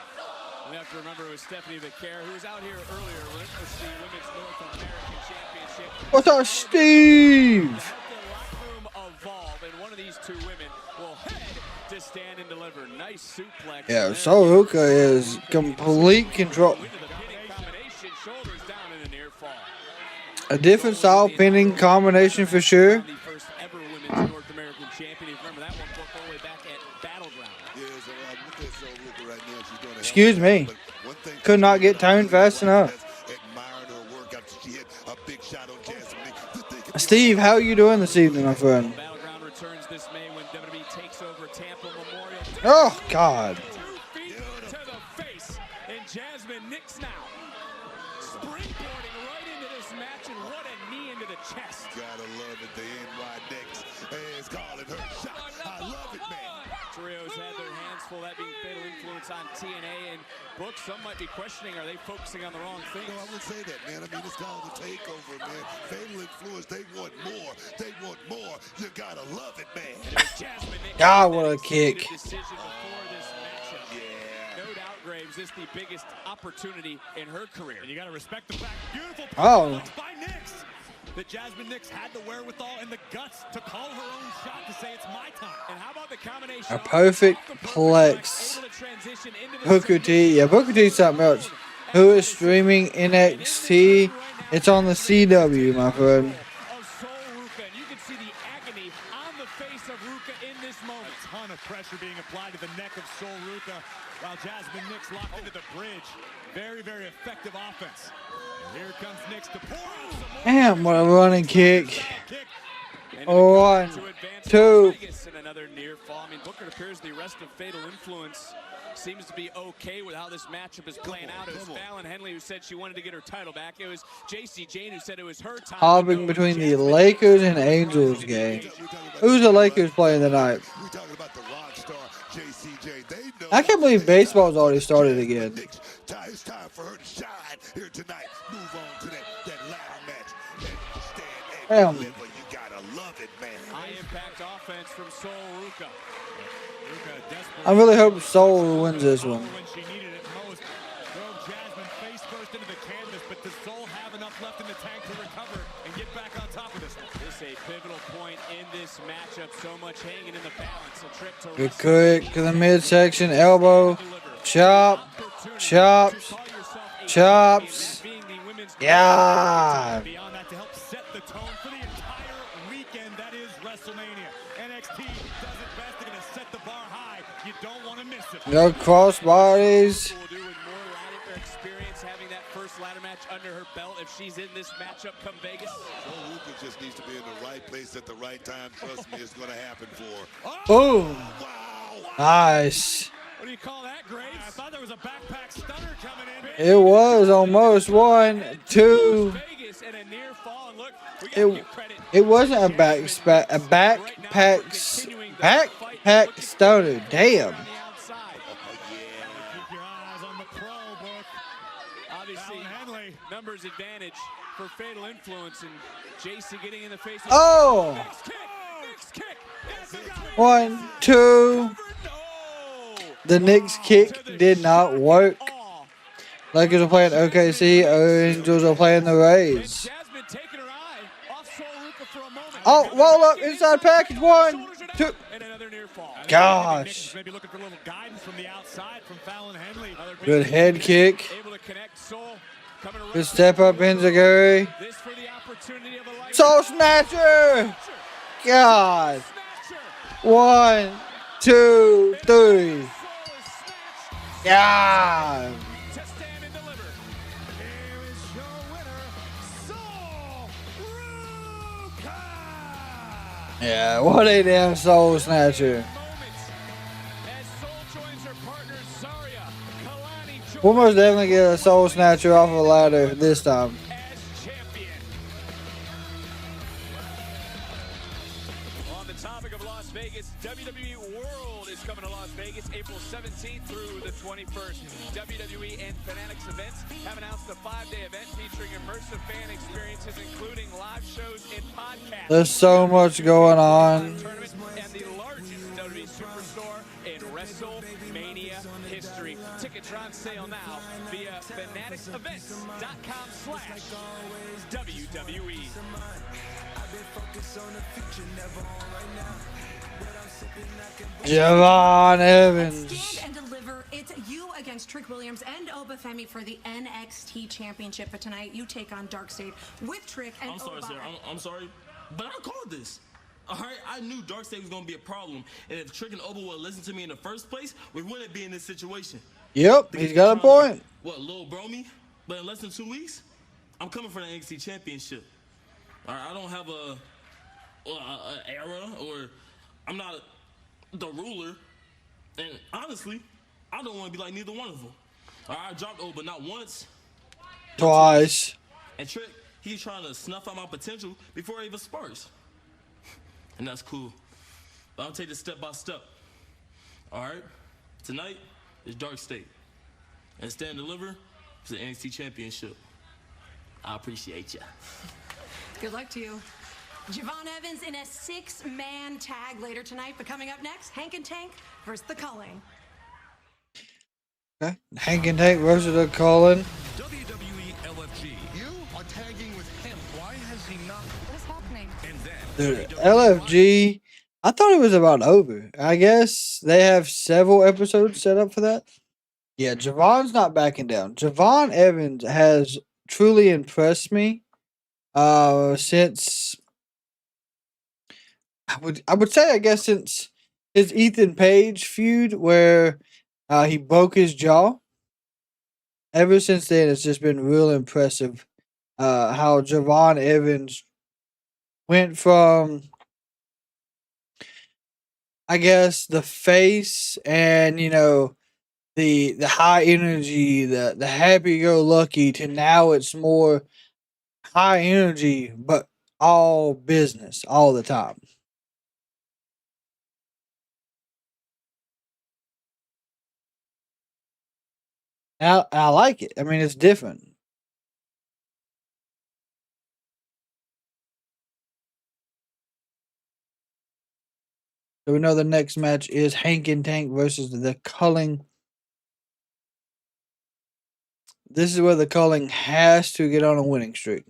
We have to remember it was Stephanie Vicaire, who was out here earlier when it was the Women's North American Championship. What's up, Steve? Evolve, and one of these 2 women will head to Stand and Deliver. Nice suplex. Yeah, Sol Ruca is complete control. Shoulders down in a near fall. A different style pinning combination for sure. The first ever Women's North American Champion. You remember that one booked all the way back at Battleground. Excuse me. Could not get turned fast enough. Steve, how are you doing this evening, my friend? Battleground returns this May when WWE takes over Tampa Memorial. Oh, God. 2 feet to the face, and Jasmine Nix now springboarding right into this match, and what a knee into the chest. Gotta love it. The NY Nix is calling her shot. I love it, man. Trio's had their hands full, that being Fatal Influence on TNA, and Book, some might be questioning, are they focusing on the wrong thing? No, I wouldn't say that, man. I mean, it's called the takeover, man. Fatal Influence, they want more. They want more. You gotta love it, man. God, what a kick. No doubt, Graves, this is the biggest opportunity in her career. And you gotta respect the fact, beautiful Oh. by Nix. That Jasmine Nix had the wherewithal and the guts to call her own shot to say it's my time. And how about the combination? A perfect plex. Booker T. Yeah, Booker T something else. Who is streaming NXT? It's on the CW, my friend. You can see the agony on the face of Ruka in this moment. A ton of pressure being applied to the neck of Sol Ruka while Jasmine Nix locked into the bridge. Very, very effective offense. And here comes Nix to pour out some more. Damn, what a running kick. 1, 2. And another near fall. I mean, Booker appears the rest of Fatal Influence seems to be okay with how this matchup is playing out. It was Fallon Henley who said she wanted to get her title back. It was JC Jane who said it was her time. Hopping between the Lakers and Angels game. Who's the Lakers playing tonight? We're talking about the rock star, JCJ. They know I can't believe baseball's already started again. it's time for her to shine here tonight. Move on to that ladder match. Damn. You gotta love it, man. High impact offense from Sol Ruka. I really hope Soul wins this one. When she needed it most. Drove Jasmine face first into the canvas, but does Sol have enough left in the tank to recover and get back on top of this one? This is a pivotal point in this matchup. So much hanging in the balance. A trip to Good quick to the midsection. Elbow. Chop. Chops. Chops. Yeah. Beyond that, to help set the tone for the entire weekend, that is WrestleMania. NXT does it best. They're going to set the bar high. You don't want to miss it. No cross bodies. Experience having that first ladder match under her belt if she's in this matchup come Vegas. Sol Ruka just needs to be in the right place at the right time. Trust me, it's going to happen for her. Boom. Nice. What do you call that, Grace? I thought there was a backpack stunner coming in. It was almost 1, 2. It wasn't a backpack stoner. Damn. Obviously, numbers advantage for Fatal Influence, and JC getting in the face. Oh. 1, 2. The Knicks kick did not work. Lakers are playing OKC. Angels are playing the Rays. Oh, roll up inside package. 1, 2. Gosh. Maybe looking for a little guidance from the outside from Fallon Henley. Good head kick. Good step up Enziguri. Soul Snatcher. God. 1, 2, 3. God. Yeah, what a damn Soul Snatcher. We'll most definitely get a Soul Snatcher off a ladder this time. On the topic of Las Vegas, WWE World is coming to Las Vegas April 17th through the 21st. WWE and Fanatics events have announced a 5-day event featuring immersive fan experiences, including live shows and podcasts. There's so much going on. And the largest WWE Superstore in WrestleMania history. Tickets are on sale now via fanaticsevents.com/WWE. Javon Evans. Stand and deliver. It's you against Trick Williams and Oba Femi for the NXT Championship. But tonight, you take on DarkState with Trick and I'm sorry, Oba. sir. I'm sorry, but I called this. All right, I knew DarkState was going to be a problem, and if Trick and Oba would listen to me in the first place, we wouldn't be in this situation. Yep, he's got a point. What, Lil Bro me? But in less than 2 weeks, I'm coming for the NXT Championship. All right, I don't have a era, or I'm not the ruler, and honestly, I don't want to be like neither one of them. All right, I dropped Oba not once, Twice. and Trick, he's trying to snuff out my potential before it even sparks. And that's cool. But I'll take it step by step. All right, tonight is DarkState, and Stand and Deliver is the NXT Championship. I appreciate ya. Good luck to you. Javon Evans in a 6-man tag later tonight. But coming up next, Hank and Tank versus The Culling. Okay, Hank and Tank versus The Culling. WWE LFG. You are tagging with him. Why has he not? What is happening? And then Dude, LFG, I thought it was about over. I guess they have several episodes set up for that. Yeah, Javon's not backing down. Javon Evans has truly impressed me since I would say, I guess, since his Ethan Page feud where he broke his jaw. Ever since then, it's just been real impressive how Javon Evans went from, I guess, the face and, you know, the high energy, the happy go lucky, to now it's more high energy but all business all the time. I like it. I mean, it's different. So we know the next match is Hank and Tank versus The Culling. This is where The Culling has to get on a winning streak.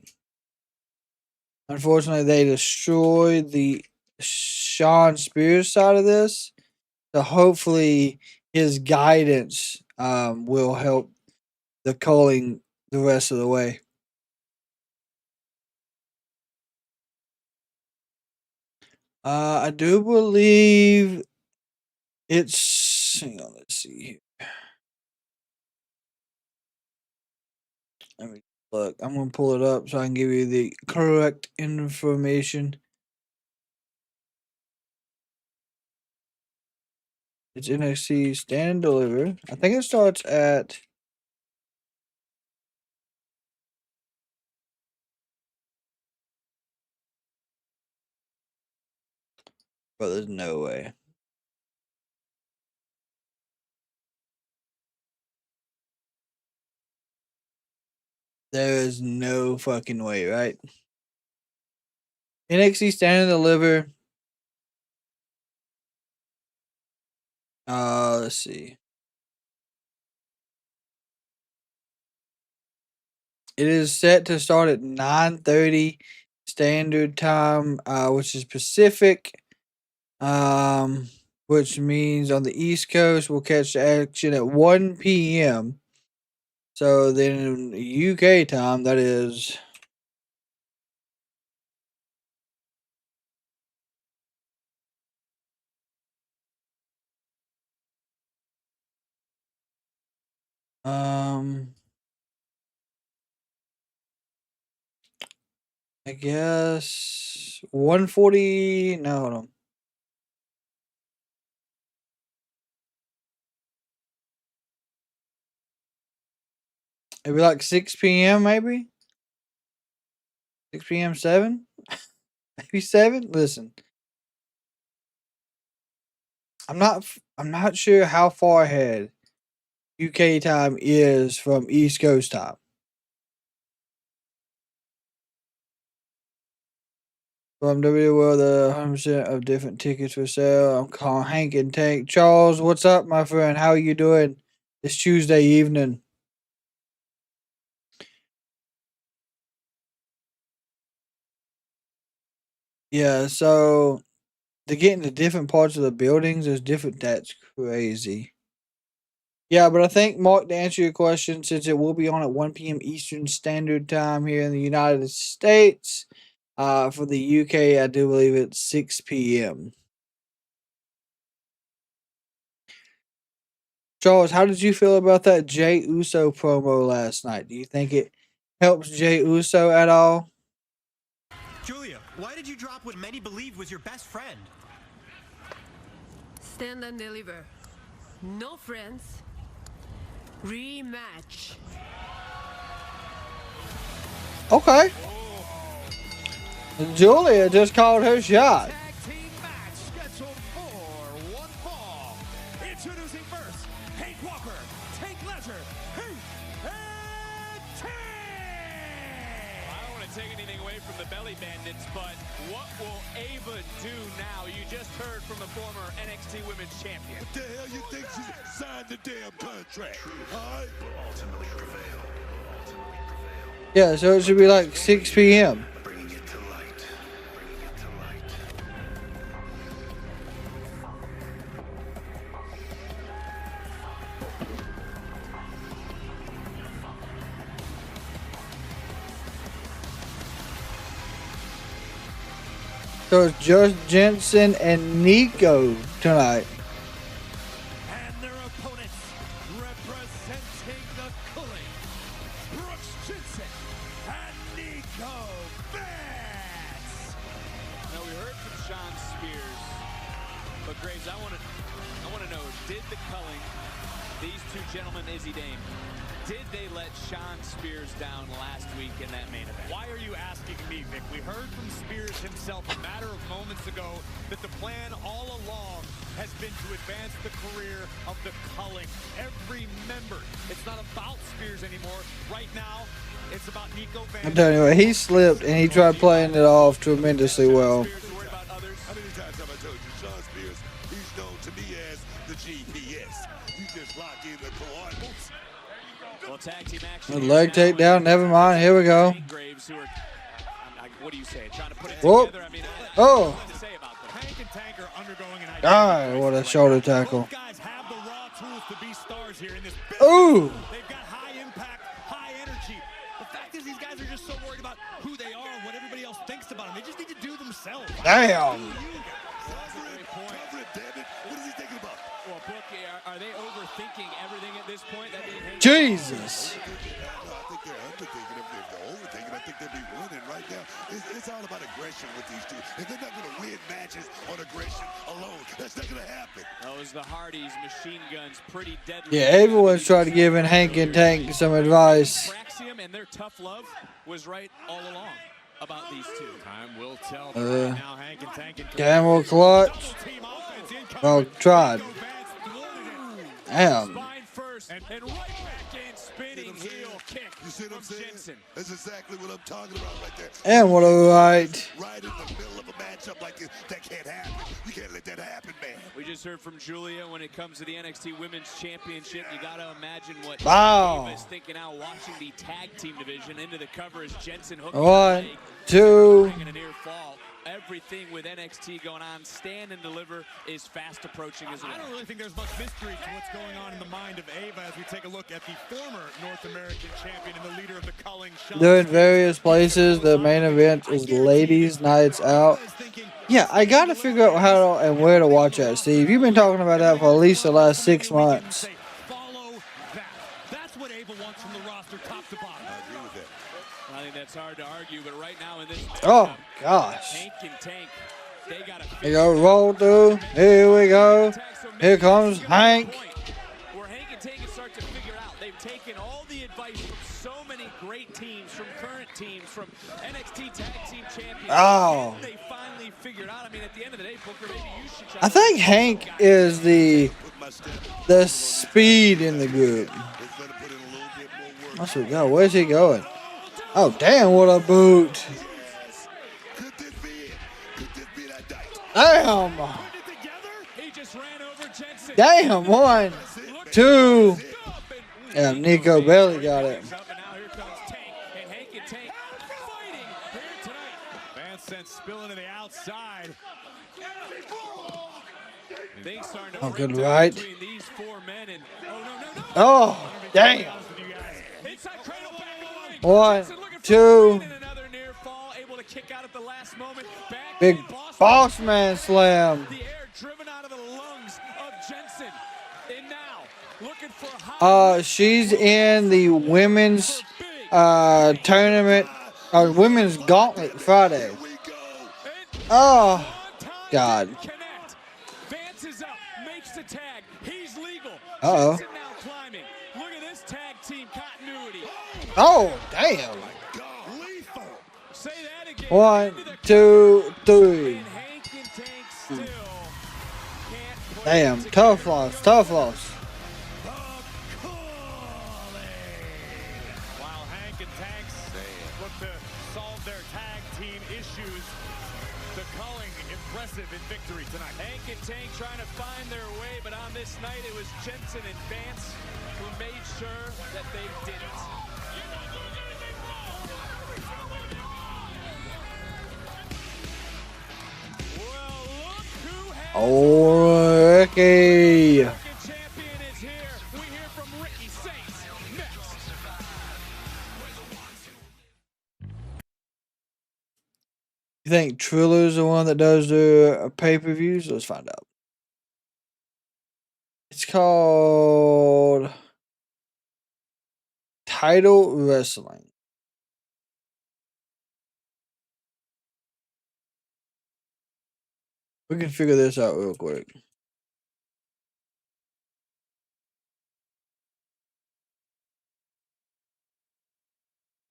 Unfortunately, they destroyed the Shawn Spears side of this. So hopefully his guidance will help The Culling the rest of the way. I do believe it's, hang on, let's see here. Let me look. I'm going to pull it up so I can give you the correct information. It's NXT Stand and Deliver. I think it starts at, bro, there's no way. There is no fucking way, right? NXT Stand and Deliver. Let's see. It is set to start at 9:30 Standard Time, which is Pacific. Which means on the East Coast we'll catch the action at 1 p.m. So then UK time, that is I guess 1:40. No, hold on. It'd be like 6 p.m. maybe. 6 p.m. 7, maybe 7. Listen, I'm not sure how far ahead UK time is from East Coast time. From WWE World, 100% of different tickets for sale. I'm calling Hank and Tank. Charles, what's up, my friend? How are you doing this Tuesday evening? Yeah, so to get into different parts of the buildings, there's different. That's crazy. Yeah, but I think, Mark, to answer your question, since it will be on at 1 p.m. Eastern Standard Time here in the United States, for the UK, I do believe it's 6 p.m. Charles, how did you feel about that Jey Uso promo last night? Do you think it helps Jey Uso at all? Julia, why did you drop what many believe was your best friend? Stand and deliver. No friends. Rematch. Okay. Julia just called her shot. take anything away from the Belly Bandits, but what will Ava do now? You just heard from the former NXT Women's Champion. What the hell you think she signed the damn contract? All right? Ultimately prevail. Yeah, so it should be like 6 p.m. So it's just Jensen and Nico tonight. And their opponents representing the Culling, Brooks Jensen and Nico Vance. Now we heard from Sean Spears, but Graves, I want to know, did the Culling, these two gentlemen, Izzy Dame, did they let Sean Spears down last week in that main event? Why are you asking me, Vic? We heard from Spears himself a matter of moments ago that the plan all along has been to advance the career of the Culling. Every member. It's not about Spears anymore. Right now, it's about Nico Vance. I'm telling you what, he slipped and he tried playing it off tremendously well. How many times have I told you, Sean Spears, he's known to me as the GPS. You just lock in the coordinates. Well, tag team action. Leg takedown, never mind. Here we go. Graves, what do you say? Trying to put it Whoop. together. I mean, Oh. what to say about them? Hank and Tank are undergoing an God, what a shoulder tackle. Both guys have the raw tools to be stars here in this business. Ooh. They've got high impact, high energy. The fact is these guys are just so worried about who they are and what everybody else thinks about them. They just need to do themselves. Damn. What is he thinking about? Well, Book, are they overthinking everything at this point? That being Hank? Jesus. I think they're underthinking. If they're overthinking, I think they'll be winning right now. It's all about aggression with these two. If they're not going to win matches on aggression alone, that's not going to happen. Those the Hardys, machine guns, pretty deadly. Yeah, everyone's trying to give Hank and Tank some advice. Praxium and their tough love was right all along about these two. Time will tell. Right now, Hank and Tank and Camel clutch. Oh, tried. Damn. First and right back in, spinning heel kick. You see what I'm saying? Jensen. That's exactly what I'm talking about right there. And what a right. Right in the middle of a matchup like this, that can't happen. You can't let that happen, man. We just heard from Julia when it comes to the NXT Women's Championship. You got to imagine what Wow. Eva is thinking now watching the tag team division. Into the cover is Jensen hooking 1, 2. a near fall. Everything with NXT going on, stand and deliver, is fast approaching as well. I don't really think there's much mystery to what's going on in the mind of Ava as we take a look at the former North American champion and the leader of the Culling. They're in various places. The main event is Ladies Nights Out. Yeah, I got to figure out how and where to watch that, Steve. You've been talking about that for at least the last 6 months. Follow that. That's what Ava wants from the roster, top to bottom. I agree with that. I think that's hard to argue, but right now in this Oh, gosh. Hank and Tank, they got to Here go, roll through. Here we go. Here comes Hank. where Hank and Tank can start to figure out. They've taken all the advice from so many great teams, from current teams, from NXT Tag Team Champions. Oh. And they finally figured out. I mean, at the end of the day, Booker, maybe you should try. I think Hank is the speed in the group. Let's go. Where's he going? Oh, damn, what a boot. Damn. He just ran over Jensen. Damn, 1, 2. Yeah, Nico barely got it. Vance sent spilling to the outside. Oh, good right. Oh, damn. 1, 2. Big boss man slam. She's in the women's tournament, women's gauntlet Friday. Oh, God. Vance is up, makes the tag. He's legal. Uh-oh. Jensen now climbing. Look at this tag team continuity. Oh, damn. Say that again. 1, 2, 3. Damn, tough loss, tough loss. While Hank and Tanks look to solve their tag team issues. The Culling impressive in victory tonight. Hank and Tank trying to find their way, but on this night it was Jensen and Vance who made sure that they didn't. Well, look who has Oh, Ricky. champion is here. We hear from Ricky Saints next. You think Triller's the one that does the pay-per-views? Let's find out. It's called Title Wrestling. We can figure this out real quick.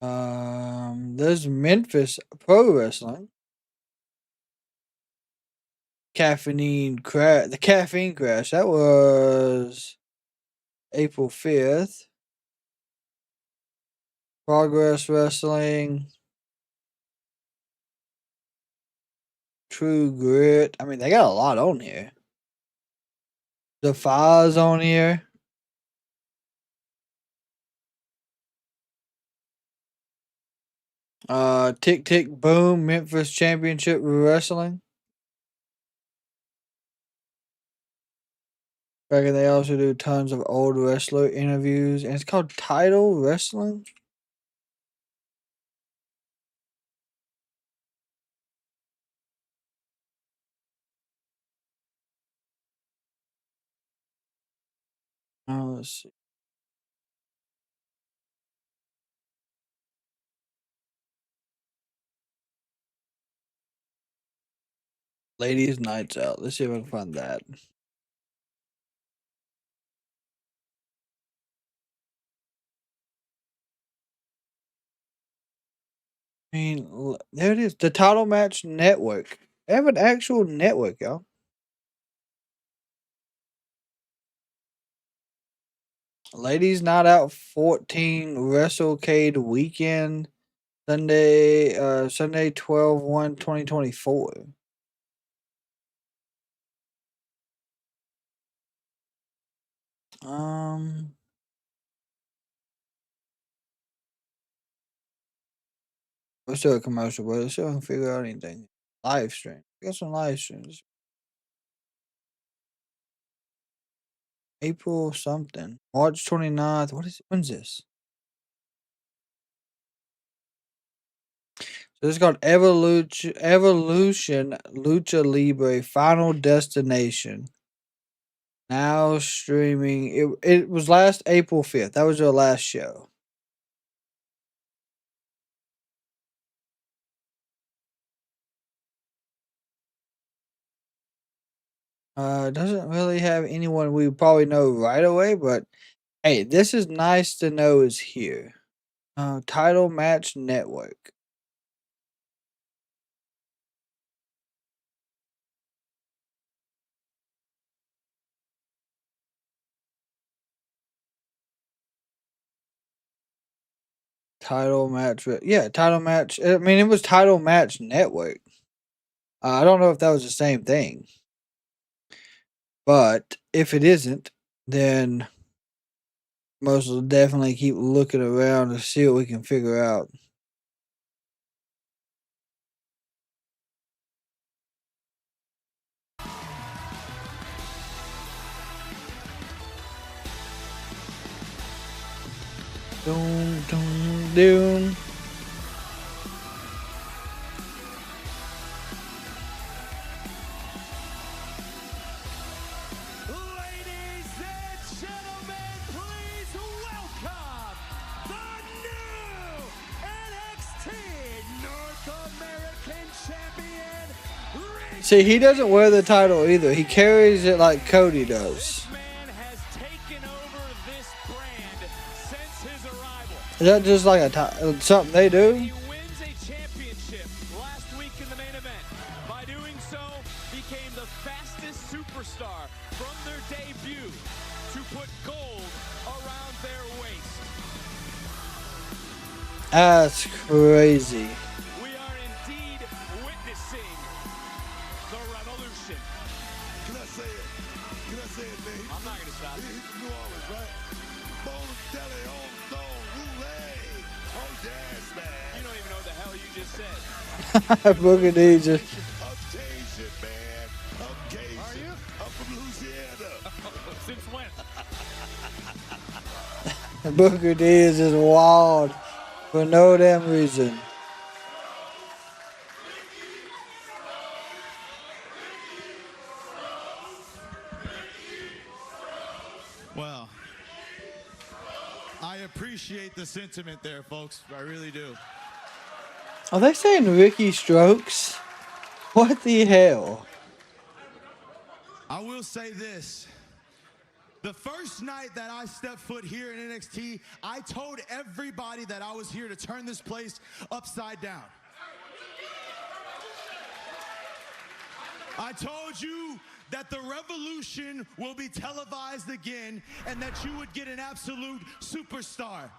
There's Memphis Pro Wrestling. The caffeine crash. That was April 5th. Progress Wrestling. True Grit. I mean, they got a lot on here. Defi's on here. Tick Tick Boom, Memphis Championship Wrestling. Reckon they also do tons of old wrestler interviews, and it's called Title Wrestling. Let's see. Ladies Nights Out. Let's see if I can find that. I mean, there it is. The Title Match Network. They have an actual network, y'all. Ladies Night Out 14 WrestleCade Weekend. Sunday 12/1/2024. Let's do a commercial, but let's see if I can figure out anything. Live stream. Got some live streams. April something. March 29th. When's this? So this is called Evolution Lucha Libre Final Destination. Now streaming. It was last April 5th. That was their last show. Doesn't really have anyone we probably know right away, but hey, this is nice to know is here. Title Match Network. Title Match. Yeah, Title Match. I mean, it was Title Match Network. I don't know if that was the same thing. But if it isn't, then most will definitely keep looking around to see what we can figure out. Doom, doom, doom. See, he doesn't wear the title either. He carries it like Cody does. Is that just like something they do? He wins a championship last week in the main event. By doing so, became the fastest superstar from their debut to put gold around their waist. That's crazy. said. Booker T just. Occasion, man. Occasion. Are you? I'm from Louisiana. Since when? Booker T is just wild for no damn reason. Well, I appreciate the sentiment there, folks. I really do. Are they saying Ricky Strokes? What the hell? I will say this. The first night that I stepped foot here in NXT, I told everybody that I was here to turn this place upside down. I told you that the revolution will be televised again and that you would get an absolute superstar.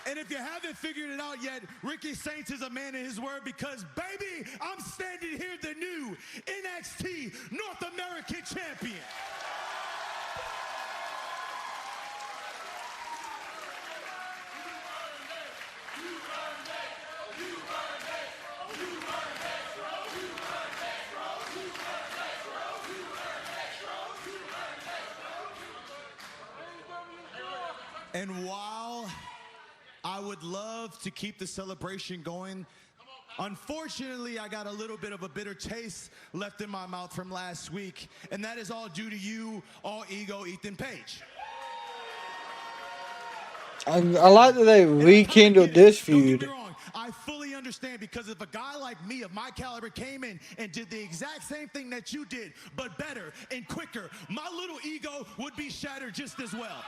And if you haven't figured it out yet, Ricky Saints is a man of his word because, baby, I'm standing here the new NXT North American Champion. And while I would love to keep the celebration going, unfortunately, I got a little bit of a bitter taste left in my mouth from last week, and that is all due to you, all ego Ethan Page. I like that they rekindled this feud. I fully understand, because if a guy like me of my caliber came in and did the exact same thing that you did, but better and quicker, my little ego would be shattered just as well.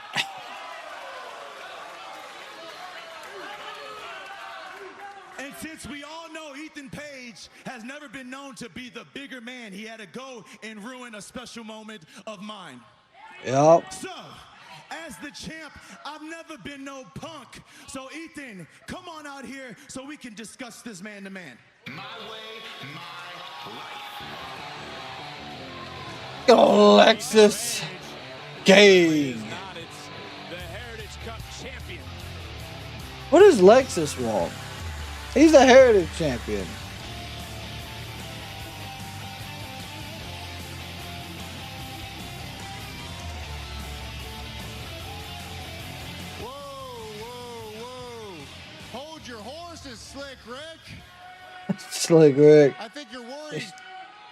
And since we all know Ethan Page has never been known to be the bigger man, he had to go and ruin a special moment of mine. Yep. So, as the champ, I've never been no punk. So, Ethan, come on out here so we can discuss this man to man. My way, my life. Alexis King. What does Lexus want? He's the Heritage Champion. Whoa, whoa, whoa. Hold your horses, Slick Rick. Slick Rick. I think you're worried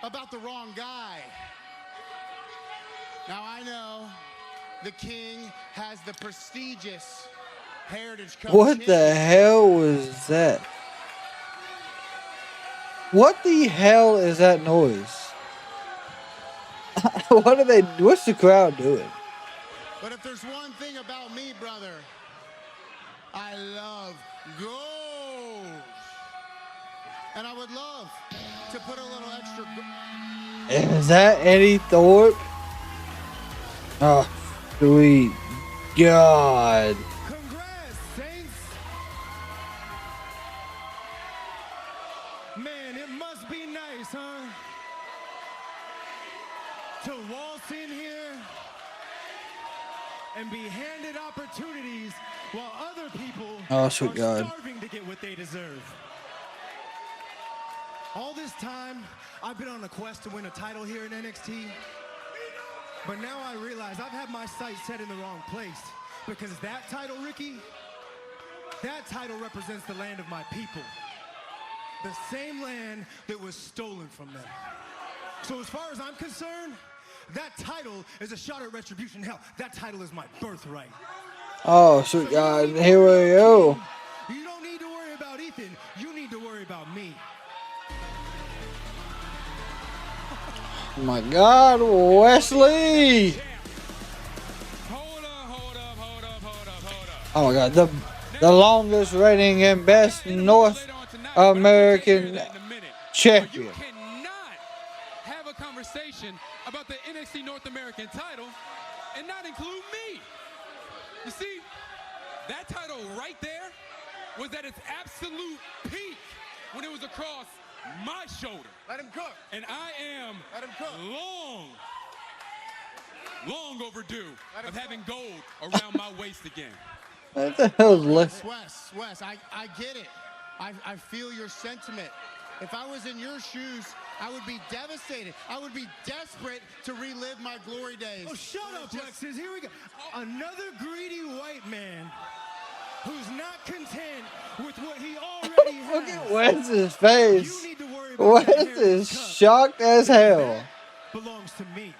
about the wrong guy. Now, I know the King has the prestigious Heritage Cup. What the hell was that? What the hell is that noise? What are they? What's the crowd doing? But if there's one thing about me, brother, I love gold. And I would love to put a little extra. Is that Eddie Thorpe? Oh, sweet God. Congrats, Saints. Man, it must be nice, huh? To waltz in here and be handed opportunities while other people Oh, sweet God. starving to get what they deserve. All this time, I've been on a quest to win a title here in NXT. But now I realize I've had my sights set in the wrong place. Because that title, Ricky, that title represents the land of my people. The same land that was stolen from them. So as far as I'm concerned, that title is a shot at retribution. Hell, that title is my birthright. Oh, sweet God. Here we go. You don't need to worry about Ethan. You need to worry about me. Oh my God, Wesley. Oh my God, the longest reigning and best North American champion. You cannot have a conversation about the NXT North American title and not include me. You see, that title right there was at its absolute peak when it was across my shoulder. Let him cook. And I am long overdue of having gold around my waist again. What the hell is Wes, I get it. I feel your sentiment. If I was in your shoes, I would be devastated. I would be desperate to relive my glory days. Oh, shut up, Lexus. Here we go. Another greedy white man who's not content with what he already has. Look at Wes's face. Wes is shocked as hell. Belongs to me.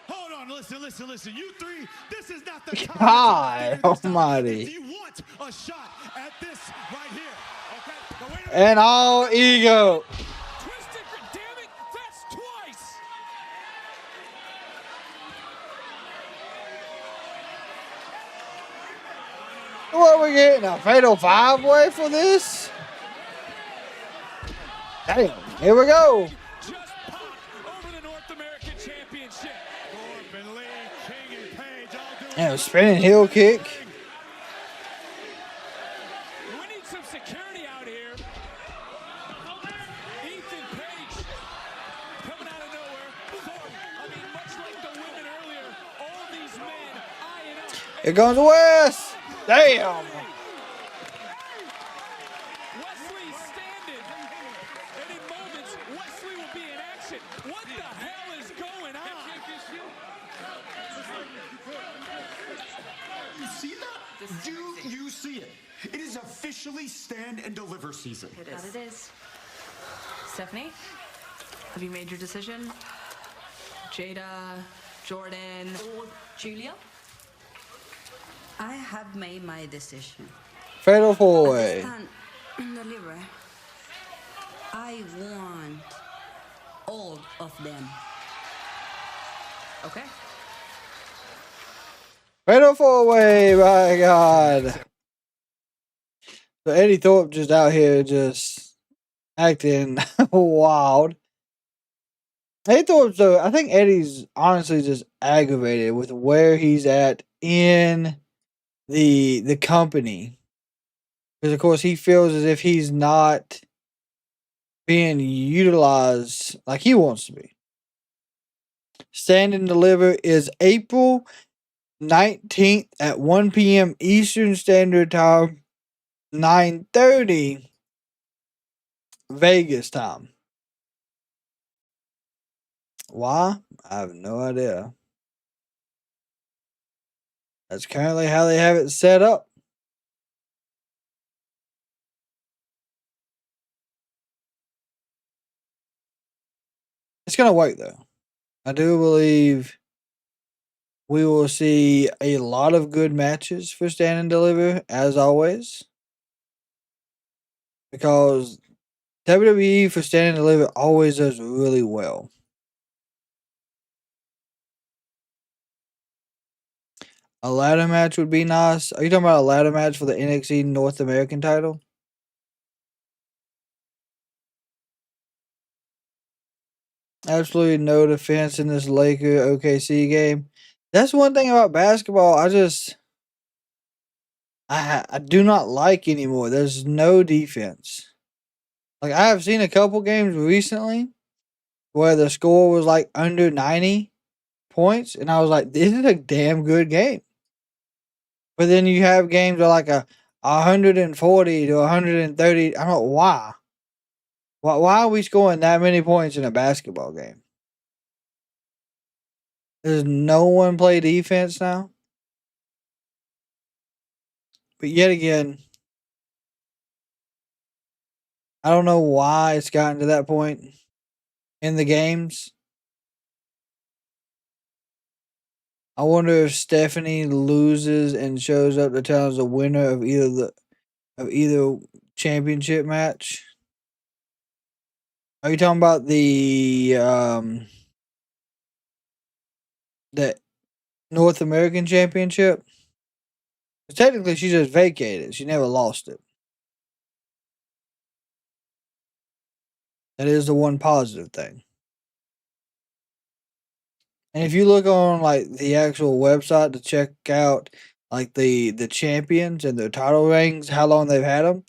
Hold on, listen. You three, this is not the time. God almighty. If you want a shot at this right here, okay? And all ego. Twisted, damn it, that's twice. What are we getting? A fatal 5-way for this? Damn, here we go. Just popped over the North American Championship. Corbin Lee, King and Page, all doing And a spinning heel kick. We need some security out here. Ethan Page coming out of nowhere. Much like the women earlier, all these men eyeing up. Here comes Wes. Damn. Wesley standing. And in moments, Wesley will be in action. What the hell is going on? You see that? Do you see it? It is officially stand and deliver season. It is. Stephanie, have you made your decision? Jaida, Jordynne, or Julia? I have made my decision. Fatal 4-way. Stand and deliver. I want all of them. Okay. Fatal 4-way, my God. So Eddie Thorpe just out here just acting wild. Eddie Thorpe, though, I think Eddie's honestly just aggravated with where he's at in the company. Because, of course, he feels as if he's not being utilized like he wants to be. Stand and Deliver is April 19th at 1 p.m. Eastern Standard Time, 9:30 Vegas time. Why? I have no idea. That's currently how they have it set up. It's going to work, though. I do believe we will see a lot of good matches for Stand and Deliver, as always. Because WWE for Stand and Deliver always does really well. A ladder match would be nice. Are you talking about a ladder match for the NXT North American title? Absolutely no defense in this Laker OKC game. That's one thing about basketball I do not like anymore. There's no defense. Like, I have seen a couple games recently where the score was like under 90 points, and I was like, this is a damn good game. But then you have games that are like a 140 to 130. I don't know why. Why are we scoring that many points in a basketball game? Does no one play defense now? But yet again, I don't know why it's gotten to that point in the games. I wonder if Stephanie loses and shows up to tell us the winner of either championship match. Are you talking about the North American Championship? Technically, she just vacated. She never lost it. That is the one positive thing. And if you look on like the actual website to check out like the champions and their title rings, how long they've had them,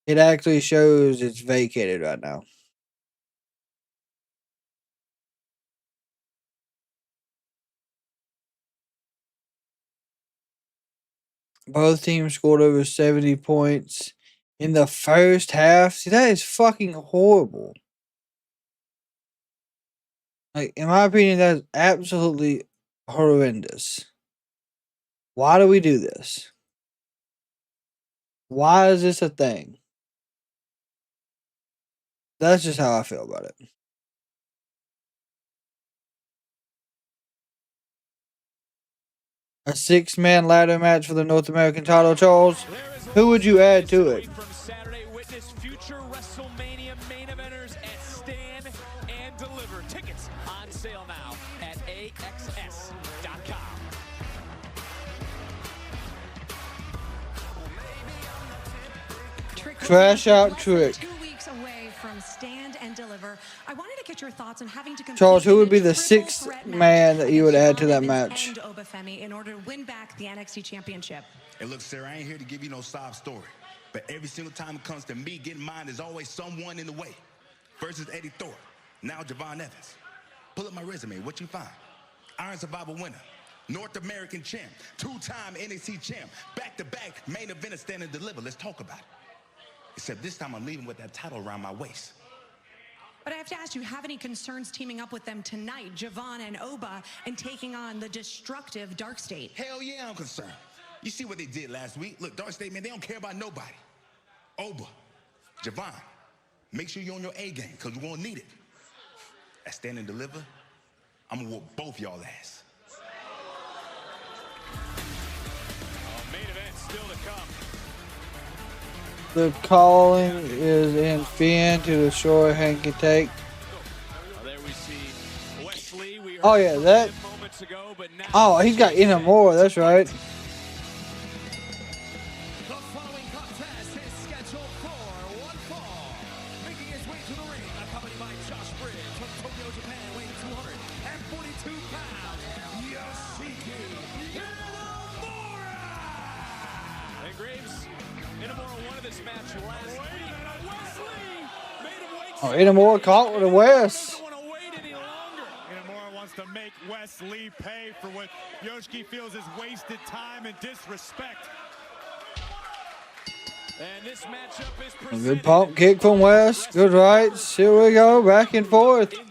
it actually shows it's vacated right now. Both teams scored over 70 points in the first half. See, that is fucking horrible. Like, in my opinion, that is absolutely horrendous. Why do we do this? Why is this a thing? That's just how I feel about it. A 6-man ladder match for the North American title, Charles. Who would you add to it? From Saturday, witness future WrestleMania main eventers at Stand and Deliver. Tickets on sale now at AXS.com. Crash out Trick. 2 weeks away from Stand and Deliver. I wanted to get your thoughts on having to compete Charles, who would be in a the triple 6th threat man match that you would add to that against match? and Oba Femi in order to win back the NXT Championship. And look, Sarah, I ain't here to give you no sob story. But every single time it comes to me getting mine, there's always someone in the way. Versus Eddie Thorpe, now Javon Evans. Pull up my resume, what you find? Iron Survivor winner, North American champ, 2-time NXT champ, back-to-back main event Stand and Deliver. Let's talk about it. Except this time I'm leaving with that title around my waist. But I have to ask, do you have any concerns teaming up with them tonight, Javon and Oba, and taking on the destructive DarkState? Hell yeah, I'm concerned. You see what they did last week? Look, DarkState, man, they don't care about nobody. Oba, Javon, make sure you're on your A game, because we're going to need it. At Stand and Deliver, I'm going to whoop both y'all ass. Main event still to come. The calling is in Finn to destroy Hank and Take. There we see Wesley. We Oh, yeah, that. moments ago, but now Oh, he's got Inamura, that's right. The following contest is scheduled for one fall. Making his way to the ring, accompanied by Josh Bridge from Tokyo, Japan, weighing 242 pounds, Yoshiki Inamura! And Graves, Inamura won this match last week. Wesley made him wait. Oh, Inamura caught with a West. Inamura wants to make Wes Lee pay for what Yoshiki feels is wasted time and disrespect. And this matchup is A good pump kick from West. Good rights. Here we go. Back and forth. Come on,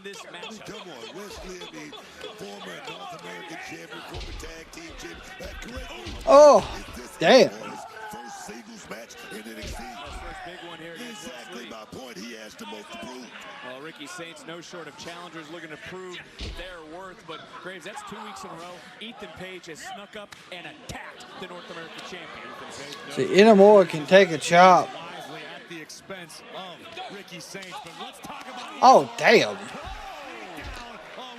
Wesley, former North American champion, former tag team champion. Oh, damn. First singles match in NXT. Big one here against Exactly my point. He has the most to prove. Well, Ricky Saints, no short of challengers looking to prove their worth. But Graves, that's 2 weeks in a row. Ethan Page has snuck up and attacked the North American champion. See, Inamura can take a chop. Wisely at the expense of Ricky Saints, but let's talk about Oh, damn. on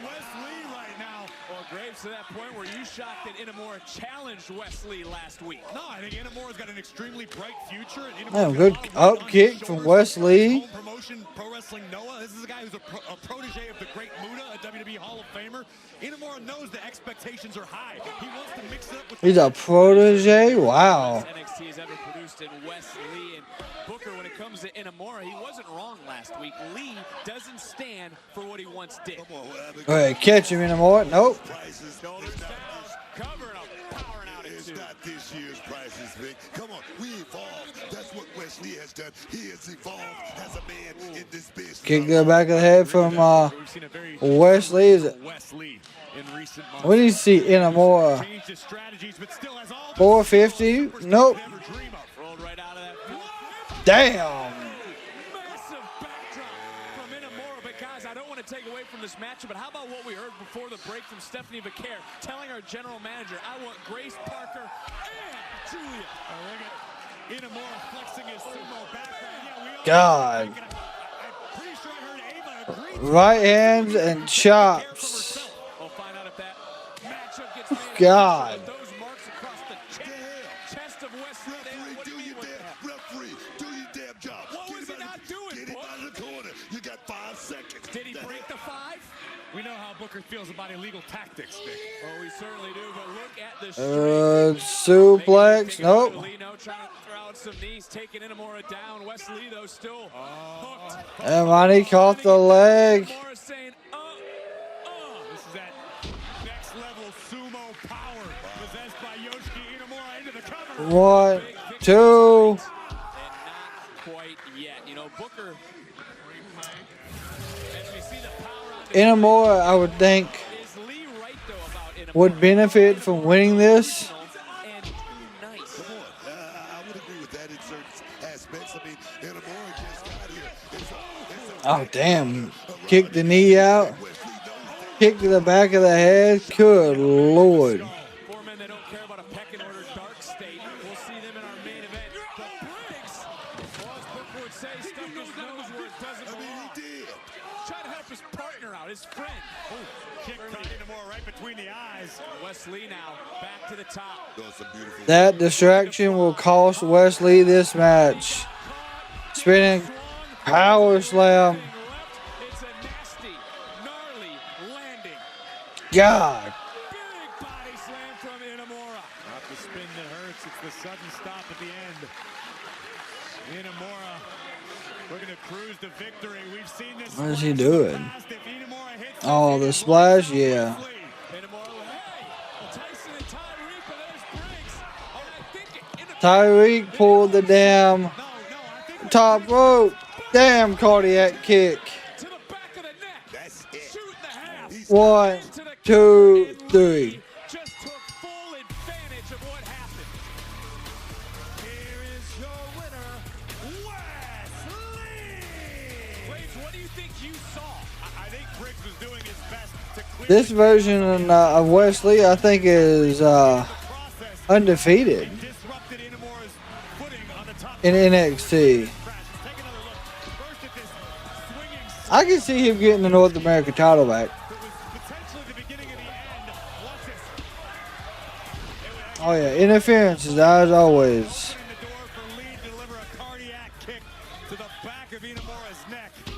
Wes Lee right now. Well, Graves, to that point, were you shocked that Inamura challenged Wesley last week? No, I think Inamura's got an extremely bright future. And Oh, good up kick from Wesley. Promotion, Pro Wrestling Noah. This is a guy who's a protege of the great Muda, a WWE Hall of Famer. Inamura knows the expectations are high. He wants to mix it up with. He's a protege? Wow. NXT has ever produced in Wesley and Booker. When it comes to Inamura, he wasn't wrong last week. Lee doesn't stand for what he once did. All right, catch him, Inamura. Nope. Shoulders down, covering up, powering out It's into. not this year's prices, Vic. Come on, we evolved. That's what Wesley has done. He has evolved as a man in this business. Kick to the back of the head from Wesley. Is it? In recent months. What do you see Inamura? Changed his strategies, but still has all 450? Nope. Damn. Massive backdrop from Inamura. But guys, I don't want to take away from this matchup, but how about what we heard before the break from Stephanie Vaquer telling our general manager, I want Grace Parker and Julia. Look at Inamura flexing his sumo background. Yeah, we all God. I'm pretty sure I heard Ava agree. Right hands and chops. We'll find out if that matchup gets made. God. Those marks across the chest of Wesley. Referee, do your damn job. What was he not doing? Get him out of the corner. You got 5 seconds. Did he break the 5? We know how Booker feels about illegal tactics, Vic. Well, we certainly do, but look at the Suplex. Nope. Lino trying to throw out some knees, taking Inamura down. Wesley, though, still hooked. And Monty caught the leg. Inamura saying, This is that next level sumo power possessed by Yoshiki Inamura into the cover. 1, 2. Quite yet. You know, Booker, as we see the power on Inamura, I would think, would benefit from winning this. I would agree with that in certain aspects. I mean, Inamura just got here. Oh, damn. Kick the knee out. Kick to the back of the head. Good Lord. Four men that don't care about a pecking order, DarkState. We'll see them in our main event. The Briggs, well, as Booker would say, stuck his nose where it doesn't belong. He did. Trying to help his partner out, his friend. Kick caught Inamura right between the eyes. Wesley now back to the top. That distraction will cost Wesley this match. Spinning power slam. It's a nasty, gnarly landing. God. Big body slam from Inamura. Not the spin that hurts, it's the sudden stop at the end. Inamura looking to cruise to victory. We've seen this. What is he doing? Oh, the splash? Yeah. Tyreek pulled the damn top rope. Damn cardiac kick. 1, 2, 3. Just took full advantage of what happened. Here is your winner, Wesley. Braves, what do you think you saw? I think Briggs was doing his best to clear. This version of Wesley, I think, is undefeated in NXT. I can see him getting the North American title back. Oh yeah, interferences as always. To the back of Inamura's neck and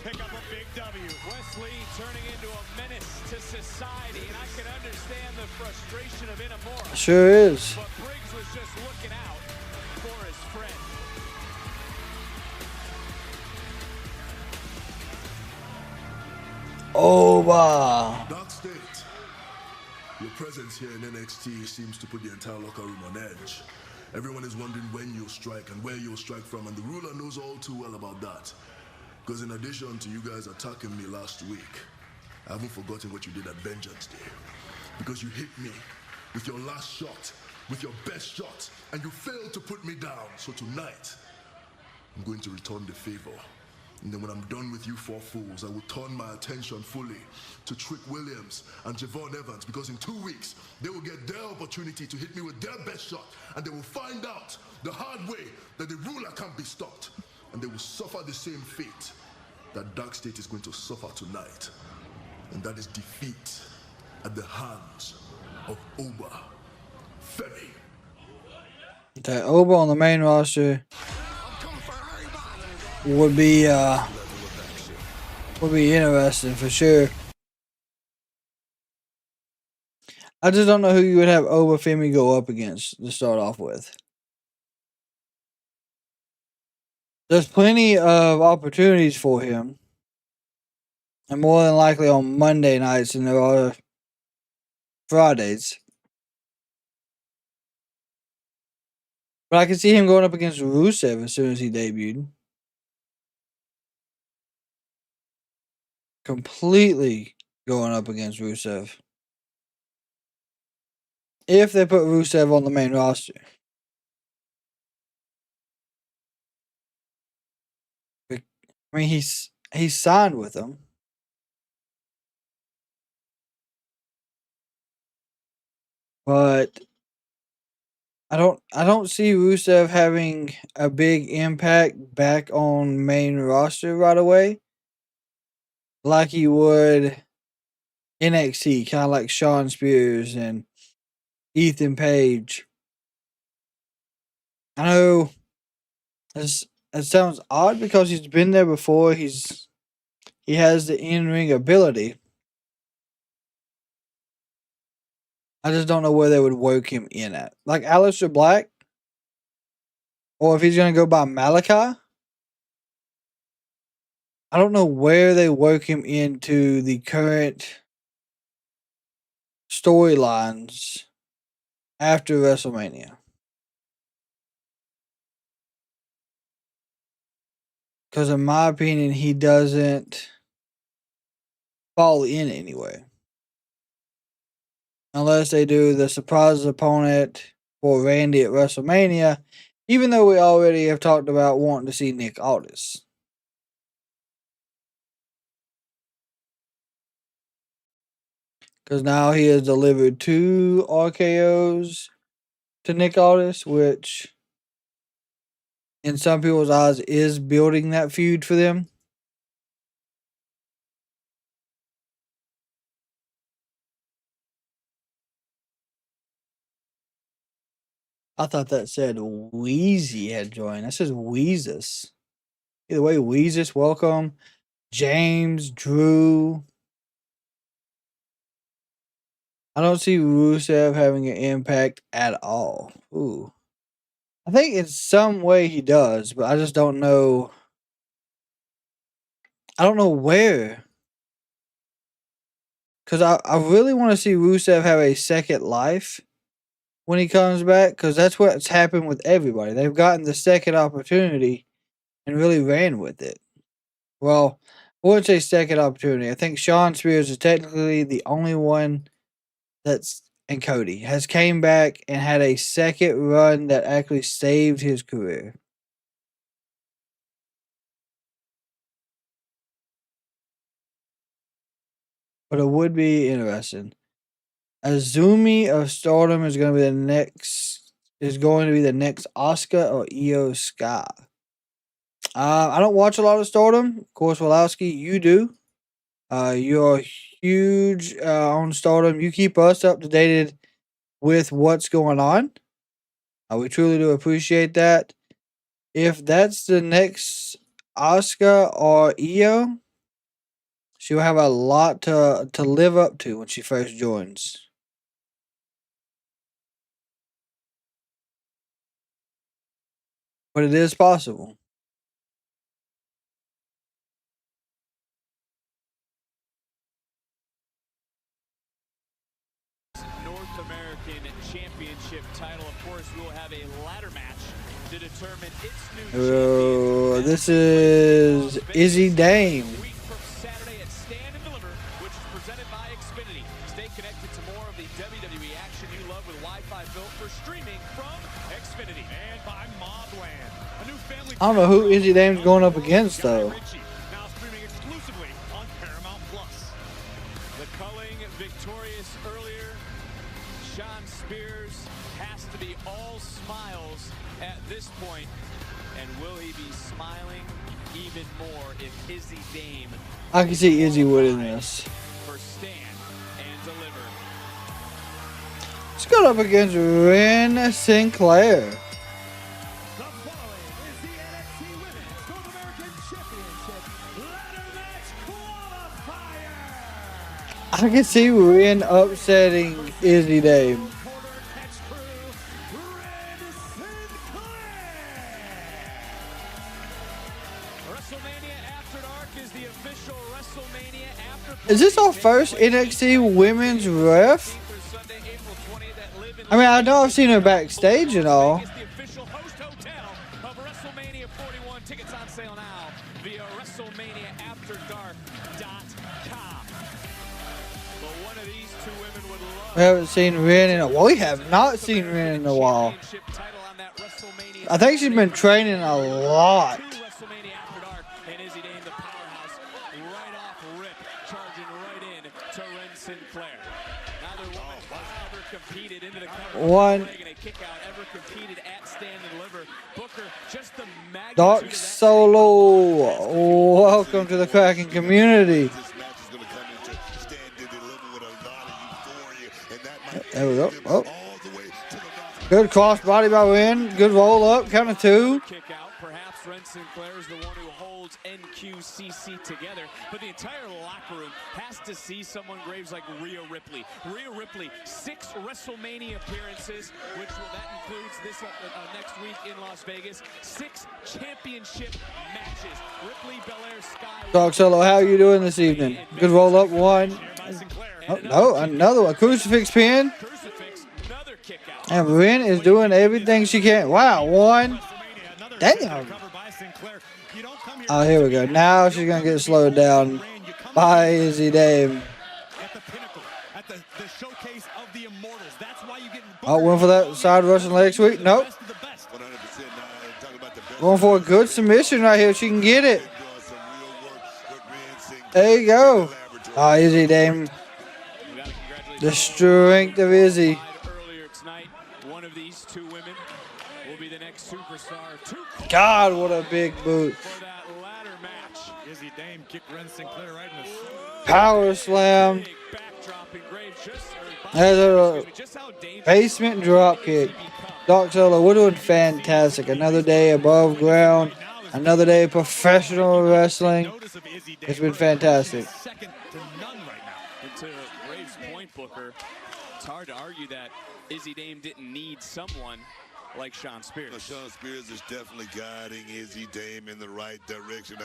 pick up a big W. Wesley turning into a menace to society, and I can understand the frustration of Inamura. Sure is. But Briggs was just looking out for his friend. Oba. DarkState, your presence here in NXT seems to put the entire locker room on edge. Everyone is wondering when you'll strike and where you'll strike from, and the ruler knows all too well about that. Because in addition to you guys attacking me last week, I haven't forgotten what you did at Vengeance Day. Because you hit me with your last shot, with your best shot, and you failed to put me down. So tonight, I'm going to return the favor. And then when I'm done with you four fools, I will turn my attention fully to Trick Williams and Javon Evans, because in 2 weeks, they will get their opportunity to hit me with their best shot, and they will find out the hard way that the ruler can't be stopped, and they will suffer the same fate that DarkState is going to suffer tonight, and that is defeat at the hands of Oba Femi. That Oba on the main roster would be interesting for sure. I just don't know who you would have Oba Femi go up against to start off with. There's plenty of opportunities for him, and more than likely on Monday nights than there are Fridays. But I can see him going up against Rusev as soon as he debuted. Completely going up against Rusev. If they put Rusev on the main roster. I mean, he's signed with them. But I don't see Rusev having a big impact back on main roster right away. Like he would NXT, kind of like Shawn Spears and Ethan Page. I know it sounds odd because he's been there before. He has the in-ring ability. I just don't know where they would work him in at. Like Aleister Black? Or if he's going to go by Malachi? I don't know where they work him into the current storylines after WrestleMania. Because in my opinion, he doesn't fall in anyway. Unless they do the surprise opponent for Randy at WrestleMania, even though we already have talked about wanting to see Nick Aldis. Because now he has delivered 2 RKOs to Nick Aldis, which in some people's eyes is building that feud for them. I thought that said Wheezy had joined. That says Weezus. Either way, Weezus, welcome. James, Drew. I don't see Rusev having an impact at all. Ooh. I think in some way he does, but I just don't know. I don't know where. Because I really want to see Rusev have a second life when he comes back. Because that's what's happened with everybody. They've gotten the second opportunity and really ran with it. Well, I wouldn't say second opportunity. I think Shawn Spears is technically the only one that's, and Cody has came back and had a second run that actually saved his career. But it would be interesting. Azumi of Stardom is going to be the next Asuka or Io Sky. I don't watch a lot of Stardom. Of course, Woloski, you do. You're huge on Stardom. You keep us up to date with what's going on. We truly do appreciate that. If that's the next Asuka or Io, she'll have a lot to live up to when she first joins. But it is possible. North American Championship title. Of course, we will have a ladder match to determine its new champion. This is Izzy Dame. From Saturday at Stand and Deliver, which is presented by Xfinity. Stay connected to more of the WWE action you love with Wi-Fi built for streaming from Xfinity. And by Mobland, a new family. I don't know who Izzy Dame's going up against though. Now streaming exclusively on Paramount Plus. The culling victorious earlier. Shawn Spears has to be all smiles at this point. And will he be smiling even more if Izzy Dame I can see Izzy winning this. for Stand and Deliver? Let's go up against Ren Sinclair. The following is the NXT Women's North American Championship Ladder Match Qualifier. I can see Ren upsetting Izzy Dame. WrestleMania After Dark is the official WrestleMania After. Is this our first NXT women's ref? I mean, I know I've seen her backstage and all. The official host hotel of WrestleMania 41. Tickets on sale now via WrestleManiaAfterDark.com. But one of these two women would love. We haven't seen Ren in a while. We have not seen Ren in a while. I think she's been training a lot. WrestleMania After Dark and Izzy Dame, the powerhouse, right off rip, charging right in to Ren Sinclair. Neither woman has ever competed into the cover. One. Ever competed at Stand and Deliver. Booker, just the magnitude Dark of that Solo. Welcome to the Kraken community. There we go. Oh. Good crossbody by Ren. Good roll up. Count of 2. kick out. Perhaps Ren Sinclair is the one who holds NQCC together, but the entire locker room has to see someone Graves like Rhea Ripley. Rhea Ripley, 6 WrestleMania appearances, which that includes this next week in Las Vegas. 6 championship matches. Ripley, Belair, Sky. Dark Solo, how are you doing this evening? Good roll up. 1. Oh, no, another one. Crucifix pin. And Ren is doing everything she can. Wow, 1. Damn. Oh, here we go. Now she's gonna get slowed down by Izzy Dame. Oh, went for that side Russian leg sweep. Nope. Going for a good submission right here. She can get it. There you go. Oh, Izzy Dame. The strength of Izzy. One of these two women will be the next superstar. God, what a big boot. Izzy Dame kicked Ren Sinclair right in the Power slam. There's a basement drop kick. Dark Solo, we're doing fantastic. Another day above ground. Another day of professional wrestling. It's been fantastic. Second to none right now. And to Graves' point, Booker, it's hard to argue that Izzy Dame didn't need someone like Sean Spears. No, Sean Spears is definitely guiding Izzy Dame in the right direction.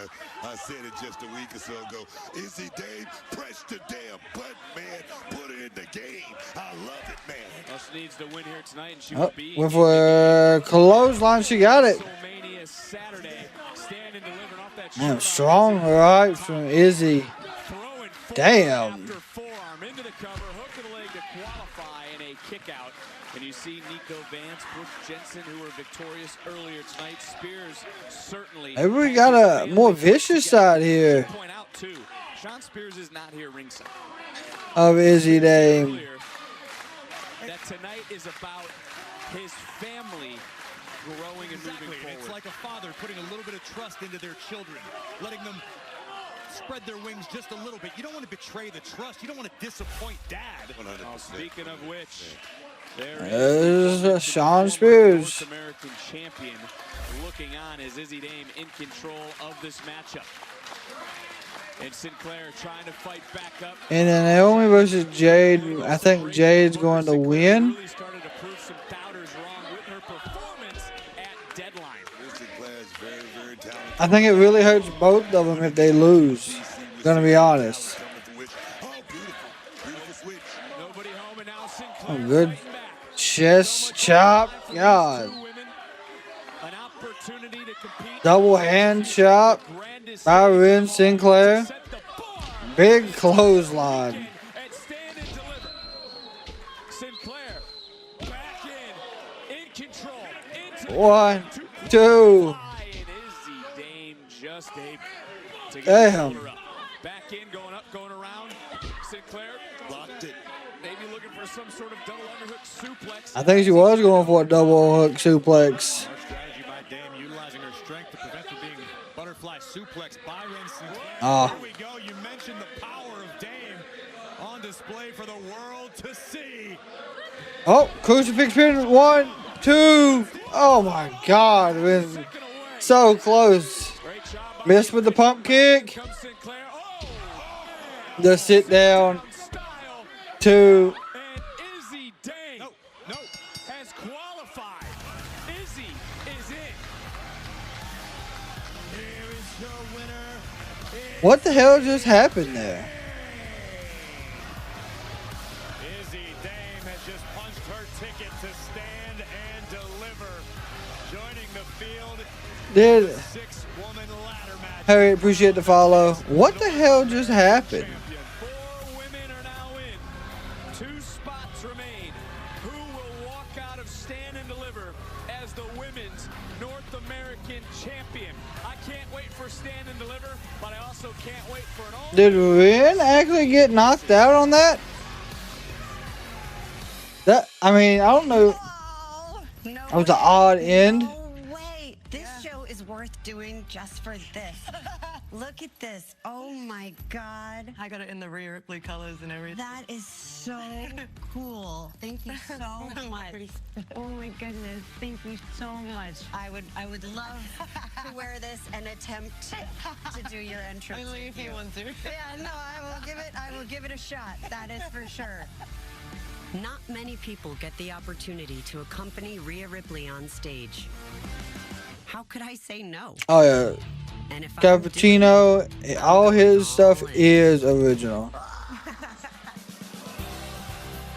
I said it just a week or so ago. Izzy Dame, press the damn button, man. Put her in the game. I love it, man. Well, she needs to win here tonight, and she Oh, will be. went for a clothesline. She got it. Man, strong right from Izzy. Damn. Into the cover, hook to the leg to qualify, and a kick out. And you see Nico Vance, Brooke Jensen, who were victorious earlier tonight. Spears certainly. Maybe we got a more vicious side here Point out too, Sean Spears is not here ringside. of Izzy Dame. That tonight is about his family growing and moving forward. It's like a father putting a little bit of trust into their children, letting them spread their wings just a little bit. You don't want to betray the trust. You don't want to disappoint Dad. Oh, speaking of which, There's Sean Spears. North American champion looking on as Izzy Dame in control of this matchup. And Sinclair trying to fight back up. And then Naomi versus Jade. I think Jade's going to win. Really started to prove some doubters wrong with her performance at deadline. Very talented. I think it really hurts both of them if they lose. Gonna be honest. Oh, good chest chop. God. Double hand chop by Ren Sinclair. Big clothesline. One, two. Damn. Back in, going up, going around. Sinclair blocked it. Maybe looking for some sort of double underhook suplex. I think she was going for a double hook suplex. Strategy by Dame, utilizing her strength to prevent her being butterfly suplex by Ren Sinclair. Ah. Here we go. You mentioned the power of Dame on display for the world to see. Oh, crucifix pin. 1, 2. Oh my God. It was so close. Missed with the pump kick. The sit down. 2. Izzy Dame has qualified. Izzy is in. Here is your winner. What the hell just happened there? Izzy Dame has just punched her ticket to stand and deliver. Joining the field. Dude. 6-woman ladder match. Harry, appreciate the follow. What the hell just happened? 4 women are now in. 2 spots remain. Who will walk out of Stand and Deliver as the women's North American champion? I can't wait for Stand and Deliver, but I also can't wait for an all. Did Ren actually get knocked out on that? I mean, I don't know. That was an odd end. Wait, this show is worth doing just for this. Look at this. Oh my God. I got it in the Rhea Ripley colors and everything. That is so cool. Thank you so much. Oh my goodness. Thank you so much. I would love to wear this and attempt to do your entrance. Only if you want to. Yeah, no, I will give it a shot. That is for sure. Not many people get the opportunity to accompany Rhea Ripley on stage. How could I say no? Oh yeah. Cappuccino, all his stuff is original.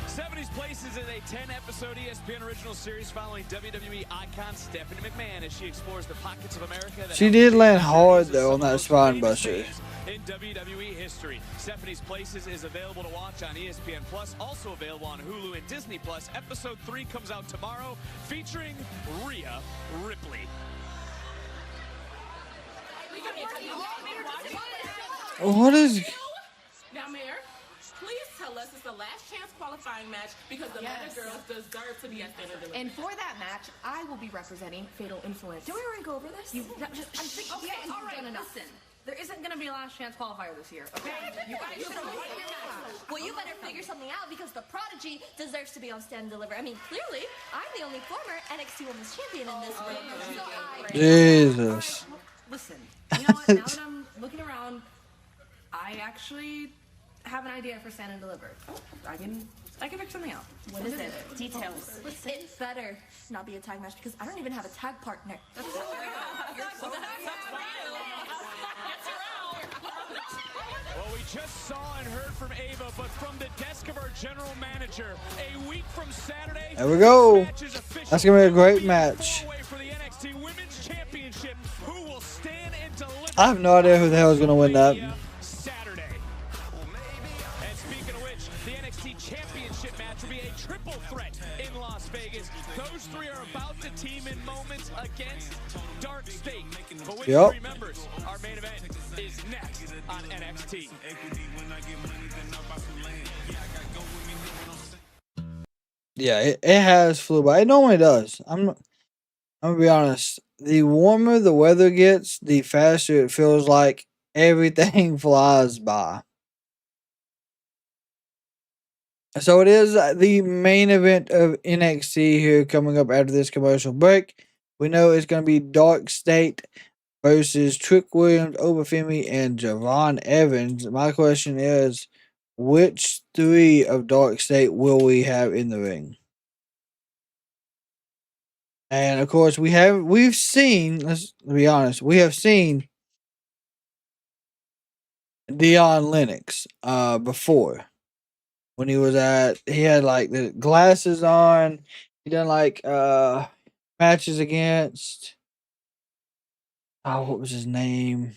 70s Places is a 10-episode ESPN ESPN original series following WWE icon Stephanie McMahon as she explores the pockets of America that She did land hard though on that spine buster. in WWE history. Stephanie's Places is available to watch on ESPN Plus, also available on Hulu and Disney Plus. Episode 3 comes out tomorrow, featuring Rhea Ripley. What is? Now, Mayor, please tell us it's the last chance qualifying match because the Meta girls deserve to be at the end of the And for that match, I will be representing Fatal Influence. Did we already go over this? Okay, all right, listen. There isn't going to be a last chance qualifier this year, okay? You guys should have won your match. Well, you better figure something out because the Prodigy deserves to be on Stand and Deliver. I mean, clearly, I'm the only former NXT Women's Champion in this ring. Jesus. Listen, you know what? Now that I'm looking around, I actually have an idea for Stand and Deliver. I can figure something out. What is it? Details. It better not be a tag match because I don't even have a tag partner. Well, we just saw and heard from Ava, but from the desk of our general manager, a week from Saturday. There we go. That's gonna be a great match. For the NXT Women's Championship, who will stand and deliver? I have no idea who the hell is gonna win that. Saturday. And speaking of which, the NXT Championship match will be a triple threat in Las Vegas. Those three are about to team in moments against DarkState. But with three members, our main event is next on NXT. Yeah, it has flew by. It normally does. I'm gonna be honest. The warmer the weather gets, the faster it feels like everything flies by. So it is the main event of NXT here coming up after this commercial break. We know it's going to be DarkState versus Trick Williams, Oba Femi, and Javon Evans. My question is, which three of DarkState will we have in the ring? And of course, we've seen, let's be honest, we have seen Dion Lennox before. When he had like the glasses on. He done like matches against what was his name?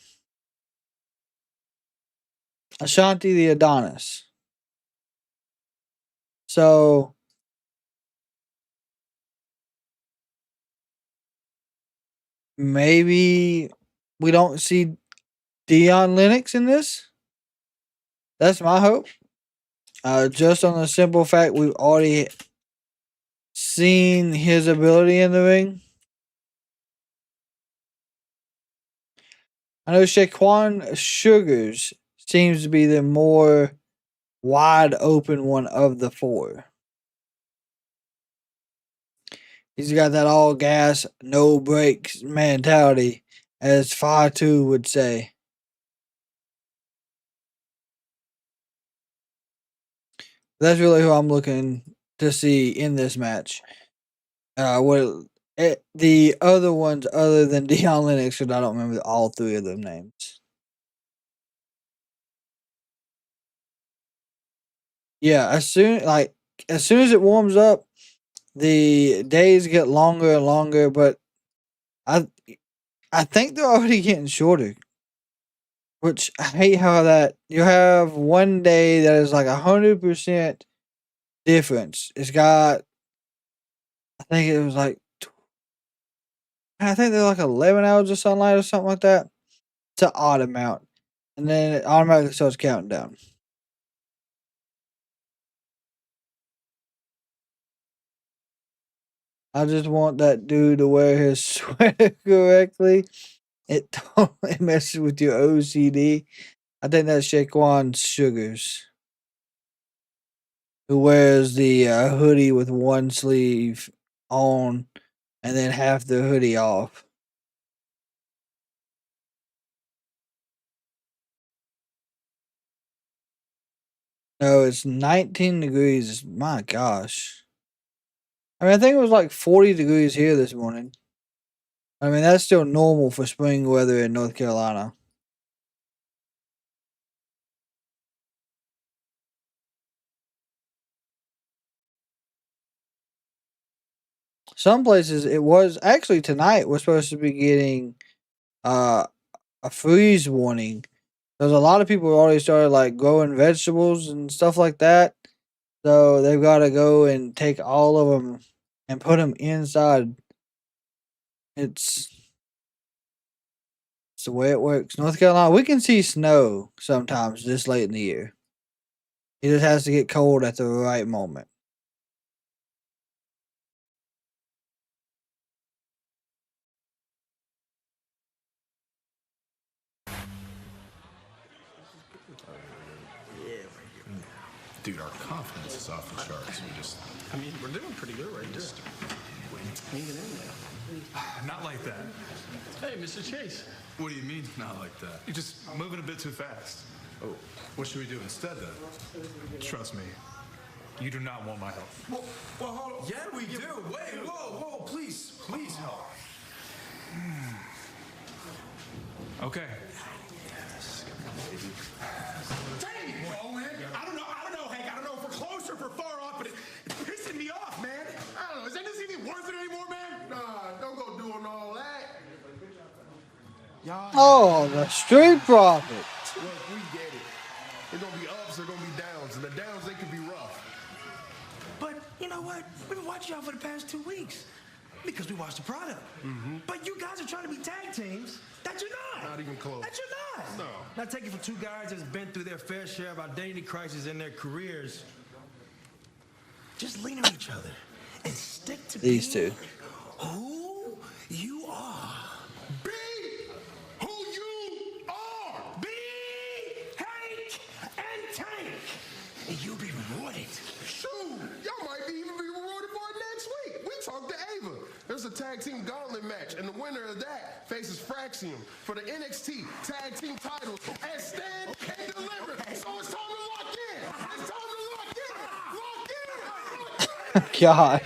Ashanti the Adonis. So maybe we don't see Dion Lennox in this. That's my hope. Just on the simple fact we've already seen his ability in the ring. I know Shaquan Sugars seems to be the more wide open one of the four. He's got that all gas, no brakes mentality, as Fatu would say. That's really who I'm looking to see in this match. The other ones other than Dion Lennox, because I don't remember all three of them names. Yeah, as soon as it warms up, the days get longer and longer, but I think they're already getting shorter. Which I hate how that you have one day that is like 100% difference. It's got, I think it was like, I think they're like 11 hours of sunlight or something like that. It's an odd amount. And then it automatically starts counting down. I just want that dude to wear his sweater correctly. It totally messes with your OCD. I think that's Shaquan Sugars, who wears the hoodie with one sleeve on and then half the hoodie off. No, it's 19 degrees. My gosh. I mean, I think it was like 40 degrees here this morning. I mean, that's still normal for spring weather in North Carolina. some places it was actually tonight. We're supposed to be getting a freeze warning. There's a lot of people who already started like growing vegetables and stuff like that. So they've got to go and take all of them and put them inside. It's the way it works. North Carolina, we can see snow sometimes this late in the year. It just has to get cold at the right moment. Dude, our confidence is off the charts. I mean, we're doing pretty good right there. Hanging in there. Not like that. Hey, Mr. Chase. What do you mean, not like that? You're just moving a bit too fast. Oh, what should we do instead, then? Trust me, you do not want my help. Well, hold on. Yeah, we do. Wait, whoa, please help. Okay. I don't know, Hank. I don't know if we're close or if we're far off, but it's pissing me off, man. I don't know. Is this even worth it anymore, man? Nah, don't go doing all that. Oh, the Street Profits. Look, we get it. There's gonna be ups, there's gonna be downs, and the downs, they could be rough. But you know what? We've been watching y'all for the past 2 weeks because we watched the product. But you guys are trying to be tag teams that you're not. Not even close. That you're not. No. Not taking from two guys that's been through their fair share of identity crises in their careers. Just lean on each other and stick to These two. who you are. Be who you are. Be Hank and Tank. And you'll be rewarded. Shoot, y'all might even be rewarded for it next week. We talked to Ava. There's a tag team gauntlet match, and the winner of that faces Fraxium for the NXT tag team titles and Stand and Deliver. So it's time to lock in. It's time to lock in. Lock in. God.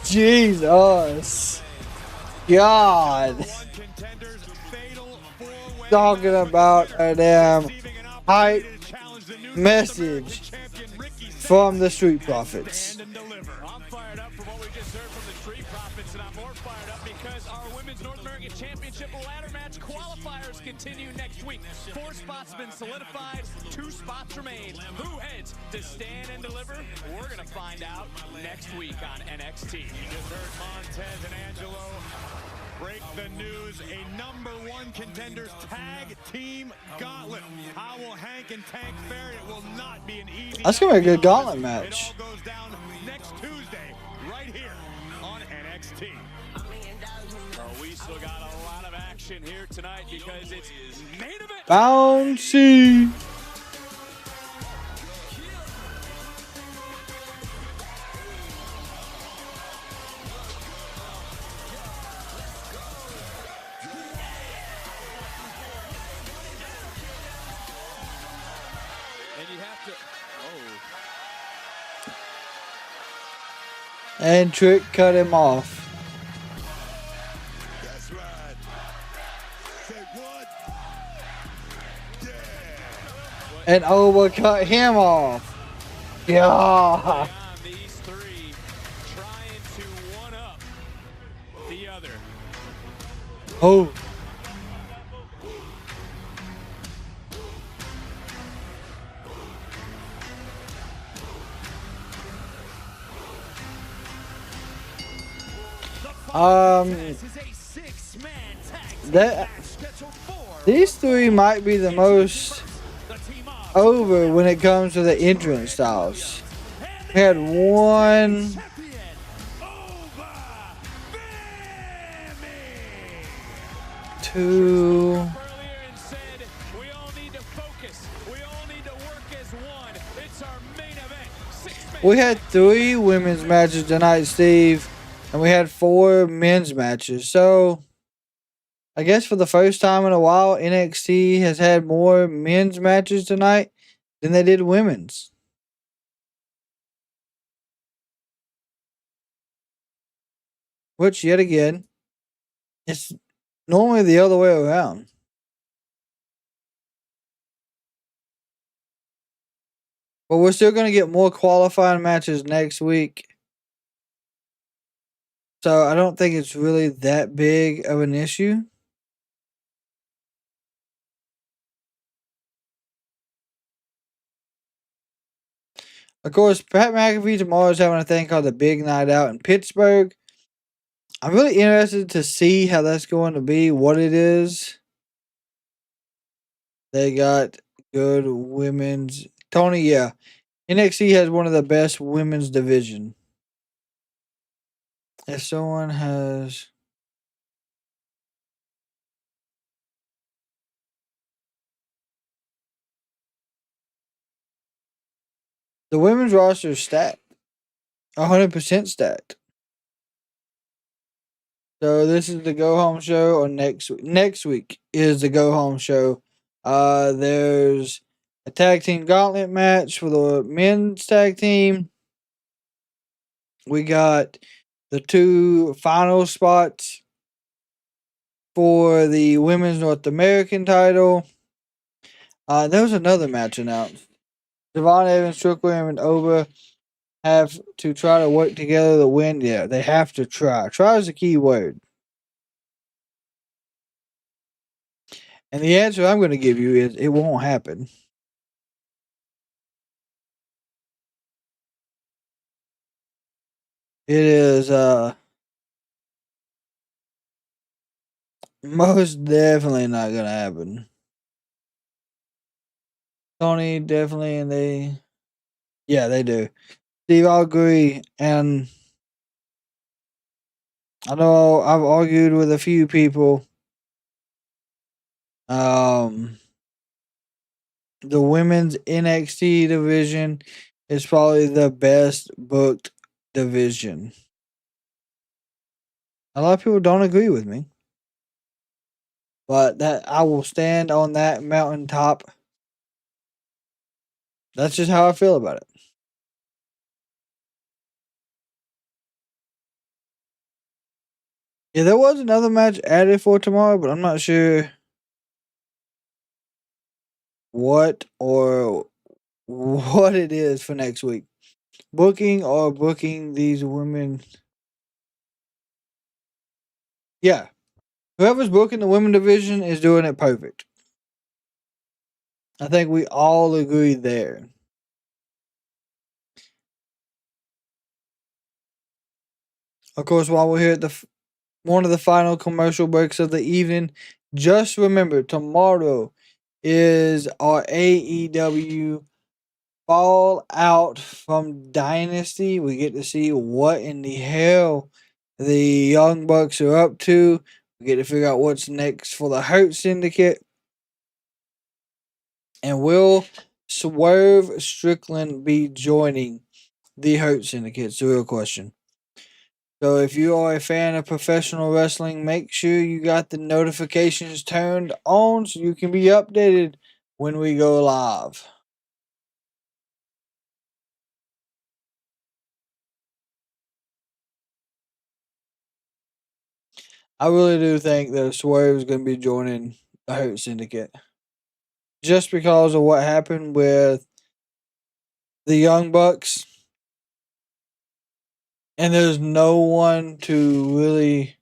Jesus. God. Talking about a damn hype message from the Street Profits. I'm fired up for what we just heard from the Street Profits, and I'm more fired up because our Women's North American Championship ladder match qualifiers continue next week. 4 spots been solidified, 2 spots remain. Who heads to Stand and Deliver? We're going to find out next week on NXT. You just heard Montez and Angelo break the news. A #1 contenders tag team gauntlet. How will Hank and Tank fare? It will not be an easy. That's gonna be a good gauntlet match. It all goes down next Tuesday, right here on NXT. So we still got a lot of action here tonight because it's main event. Bouncy. And Trick cut him off. That's right. Say what? Yeah. And Oba cut him off. Yeah. These three trying to one up the other. Oh. That these three might be the most over when it comes to the entrance styles. We had one, two. We had 3 women's matches tonight, Steve, and we had 4 men's matches. So, I guess for the first time in a while, NXT has had more men's matches tonight than they did women's. Which, yet again, it's normally the other way around. But we're still going to get more qualifying matches next week. So I don't think it's really that big of an issue. Of course, Pat McAfee tomorrow is having a thing called the Big Night Out in Pittsburgh. I'm really interested to see how that's going to be, what it is. They got good women's... Tony, yeah. NXT has one of the best women's division. If someone has... The women's roster is stacked. 100% stacked. So this is the go home show, or next week. Next week is the go home show. There's a tag team gauntlet match for the men's tag team. We got the 2 final spots for the women's North American title. There was another match announced. Devon Evans, Trick Williams, and Oba have to try to work together to win. Yeah, they have to try. Try is the key word. And the answer I'm going to give you is it won't happen. It is most definitely not going to happen. Tony, definitely, and they... Yeah, they do. Steve, I agree, and I know I've argued with a few people. The women's NXT division is probably the best booked division. A lot of people don't agree with me, but that I will stand on that mountaintop. That's just how I feel about it. Yeah, there was another match added for tomorrow, but I'm not sure what it is for next week. Booking these women. Yeah. Whoever's booking the women division is doing it perfect. I think we all agree there. Of course, while we're here at one of the final commercial breaks of the evening, just remember, tomorrow is our AEW Fallout from Dynasty. We get to see what in the hell the Young Bucks are up to. We get to figure out what's next for the Hurt Syndicate. And will Swerve Strickland be joining the Hurt Syndicate? It's the real question. So if you are a fan of professional wrestling, make sure you got the notifications turned on so you can be updated when we go live. I really do think that Swerve is going to be joining the Hurt Syndicate. Just because of what happened with the Young Bucks. And there's no one to really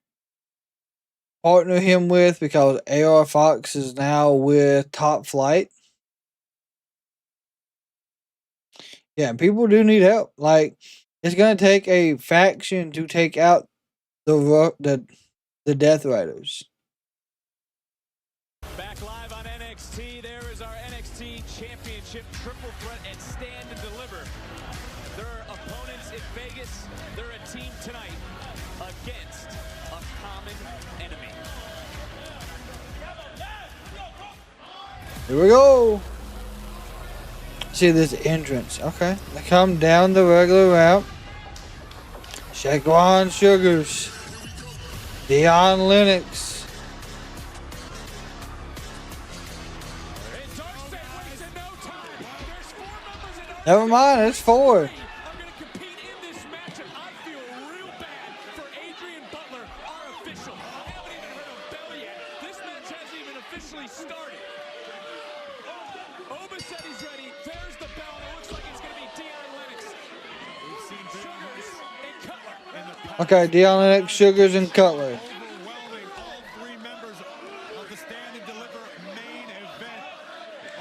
partner him with because AR Fox is now with Top Flight. Yeah, people do need help. Like, it's going to take a faction to take out the Death Riders. Back live on NXT, there is our NXT Championship Triple Threat at Stand and Deliver. Their opponents in Vegas, they're a team tonight against a common enemy. Here we go. See this entrance. Okay. They come down the regular route. Shaquan Sugars. Dion Lennox. Never mind, it's 4. started. Oba said he's ready. There's the bell. It looks like it's going to be Dion Lennox. We've seen Sugars and Cutler. Okay, Dion Lennox, Sugars, and Cutler. Overwhelming all three members of the Stand and Deliver main event.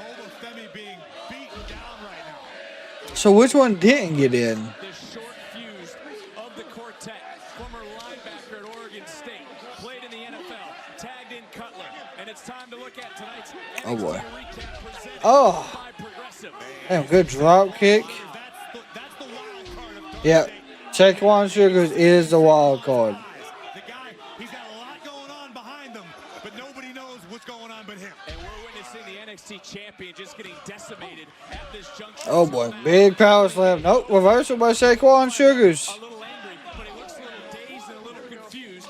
Oba Femi being beaten down right now. So which one didn't get in? This short fuse of the quartet, former linebacker at Oregon State, played in the NFL, tagged in Cutler, and it's time to look at tonight's Oh boy. recap presented Oh. by Progressive. Damn, good drop kick. Yep. Saquon Sugars is the wild card. The guy, he's got a lot going on behind him, but nobody knows what's going on but him. And we're witnessing the NXT champion just getting decimated at this juncture. Oh boy, big power slam. Nope, reversal by Saquon Sugars. A little angry, but he looks a little dazed and a little confused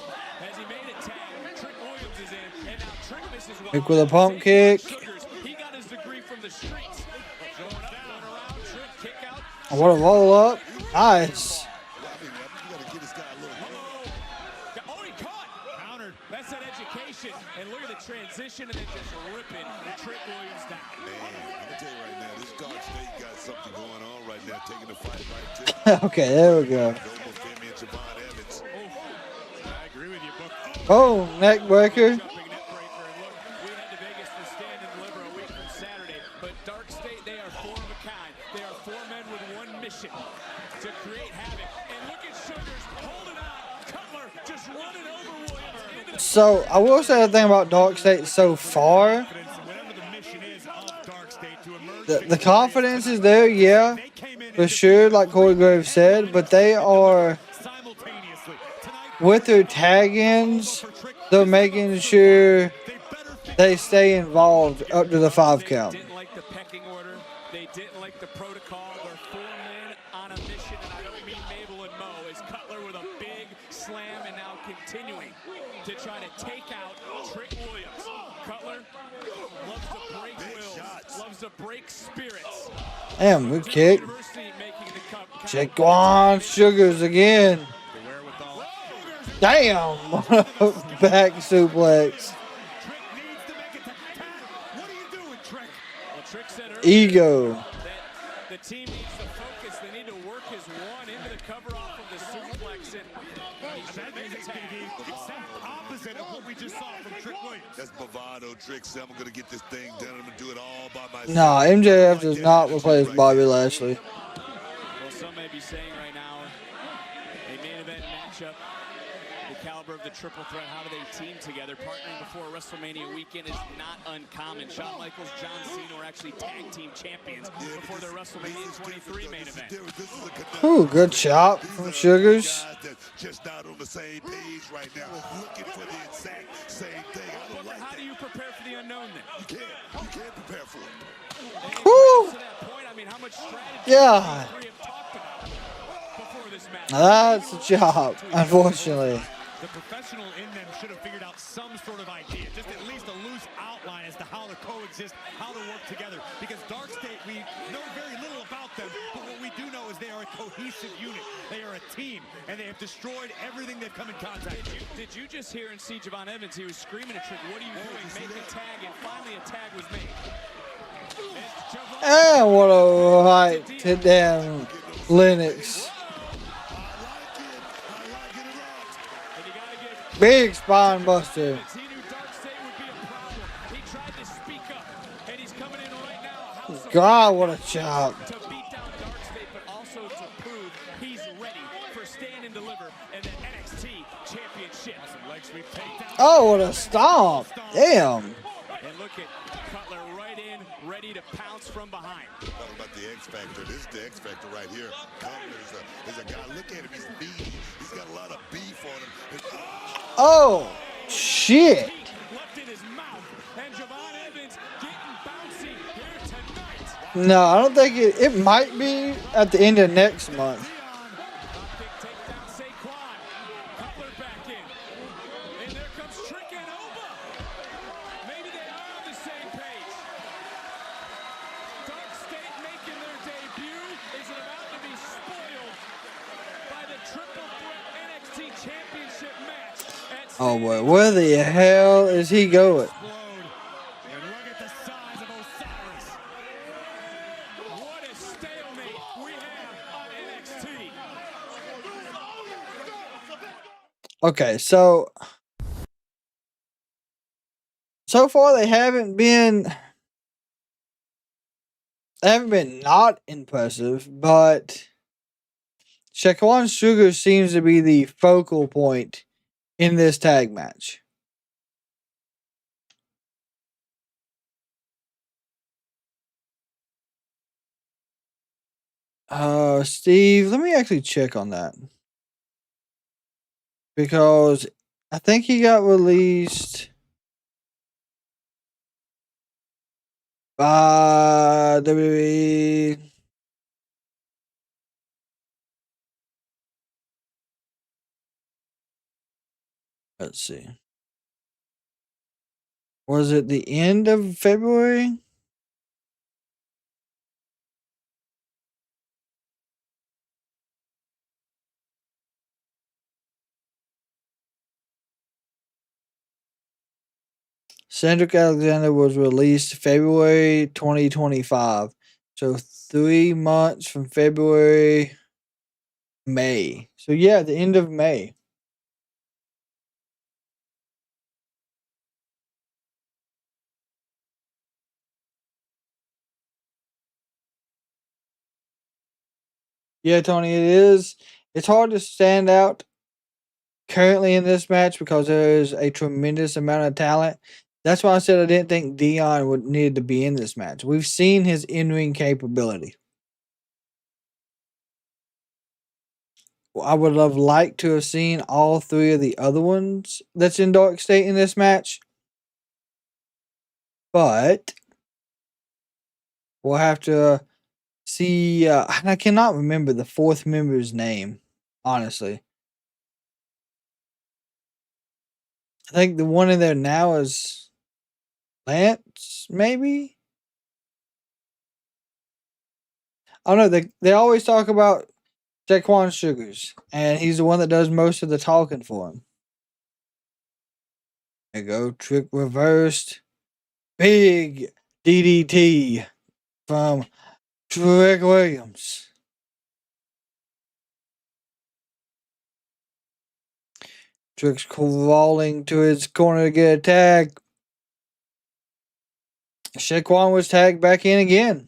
as he made a tag. Trick Williams is in, and now Trick misses one. Kick with a pump kick. He got his degree from the streets. Going up, going around, Trick kick out. What a roll up. Nice. Oh, he caught. Countered. That's that education. And look at the transition and then just ripping Trick Williams down. Man, I'm going to tell you right now, this DarkState got something going on right now, taking the fight right to Okay, there we go. Oba Femi and Jordynne Evans. I agree with you, Book. Oh, neck breaker. Jumping net breaker. And look, we head to Vegas to Stand and Deliver a week from Saturday. But DarkState, they are four of a kind. They are four men with one mission: to create havoc. And look at Sugars holding on. Cutler just running over Williams. So I will say the thing about DarkState so far. The confidence is there, yeah, for sure, like Corey Graves said, but they are, with their tag-ins, they're making sure they stay involved up to the 5 count. They didn't like the pecking order. They didn't like the protocol. They're 4 men on a mission, and I don't mean Mabel and Mo. Is Cutler with a big slam and now continuing to try to take out Trick Williams. Cutler loves to break wills, loves to break spirits. Damn, good kick. Saquon Sugars again. Damn. Back suplex. Ego. The team needs to focus. They need to work his one into the cover off of the suplex. Opposite of what we just saw from Trick Williams. That's bravado, Trick. So I'm going to get this thing done. I'm going to do it all by myself. Nah, MJF does not replace Bobby Lashley. Well, some may be saying right now, a main event matchup, the caliber of the triple threat, how do they team together? Partnering before WrestleMania weekend is not uncommon. Shawn Michaels, John Cena were actually tag team champions before their WrestleMania 23 main event. Ooh, good chop from Sugars. Just not on the same page right now, looking for the exact same thing. I don't like How do you prepare for the unknown then? You can't prepare for it. Woo! To that point, I mean, how much strategy Yeah. we have talked about before this match? That's a chop, unfortunately. The professional in them should have figured out some sort of idea, just at least a loose outline as to how to coexist, how to work together. Because DarkState, we know very little about them, but what we do know is they are a cohesive unit. They are a team, and they have destroyed everything they've come in contact with. Did you just hear and see Jordynne Evans? He was screaming at Trick, what are you doing? Make a tag, and finally a tag was made. And what a right to damn Lennox. Big spine buster. God, what a chop. To beat down DarkState, but also to prove he's ready for Stand and Deliver and the NXT Championship. Awesome leg sweep takedown. Oh, what a stomp. Damn. And look at Cutler right in, ready to pounce from behind. Talking about the X Factor. This is the X Factor right here. Cutler is a guy. Look at him. He's mean. He's got a lot of beef on him. Oh, shit. Left in his mouth. And Jordynne Evans getting bouncy here tonight. No, I don't think it might be at the end of next month. Cutler back in. And there comes Trick and Oba. Maybe they are on the same page. DarkState making their debut. Is it about to be spoiled by the triple threat NXT Championship match? Oh boy, where the hell is he going? Okay, so far they haven't been not impressive, but Shaquan Sugar seems to be the focal point in this tag match. Steve, let me actually check on that. Because I think he got released by WWE. Let's see. Was it the end of February? Cedric Alexander was released February 2025. So 3 months from February, May. So yeah, the end of May. Yeah, Tony, it is. It's hard to stand out currently in this match because there is a tremendous amount of talent. That's why I said I didn't think Dion would need to be in this match. We've seen his in-ring capability. I would have liked to have seen all 3 of the other ones that's in DarkState in this match. But we'll have to see. And I cannot remember the 4th member's name, honestly. I think the one in there now is Lance, maybe? I don't know. They always talk about Jaquan Sugars, and he's the one that does most of the talking for him. There you go. Trick reversed. Big DDT from Trick Williams. Trick's crawling to his corner to get a tag. Shaquan was tagged back in again.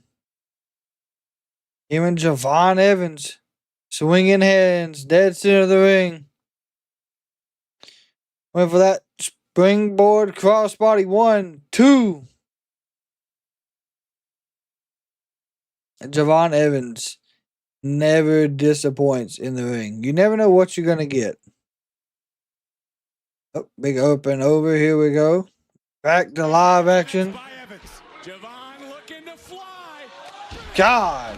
Him and Javon Evans swinging hands, dead center of the ring. Went for that springboard crossbody. 1, 2. Javon Evans never disappoints in the ring. You never know what you're going to get. Oh, big up and over. Here we go. Back to live action. Javon looking to fly. God.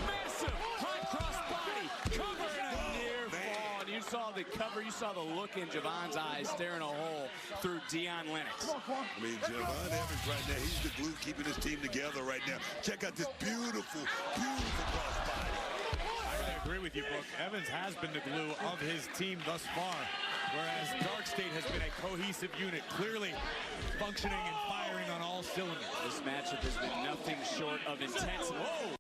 You saw the cover, you saw the look in Javon's eyes, staring a hole through Dion Lennox. I mean, Javon Evans right now, he's the glue keeping his team together right now. Check out this beautiful, beautiful crossbody. I agree with you, Brooke. Evans has been the glue of his team thus far, whereas DarkState has been a cohesive unit, clearly functioning and firing on all cylinders. This matchup has been nothing short of intense. Whoa!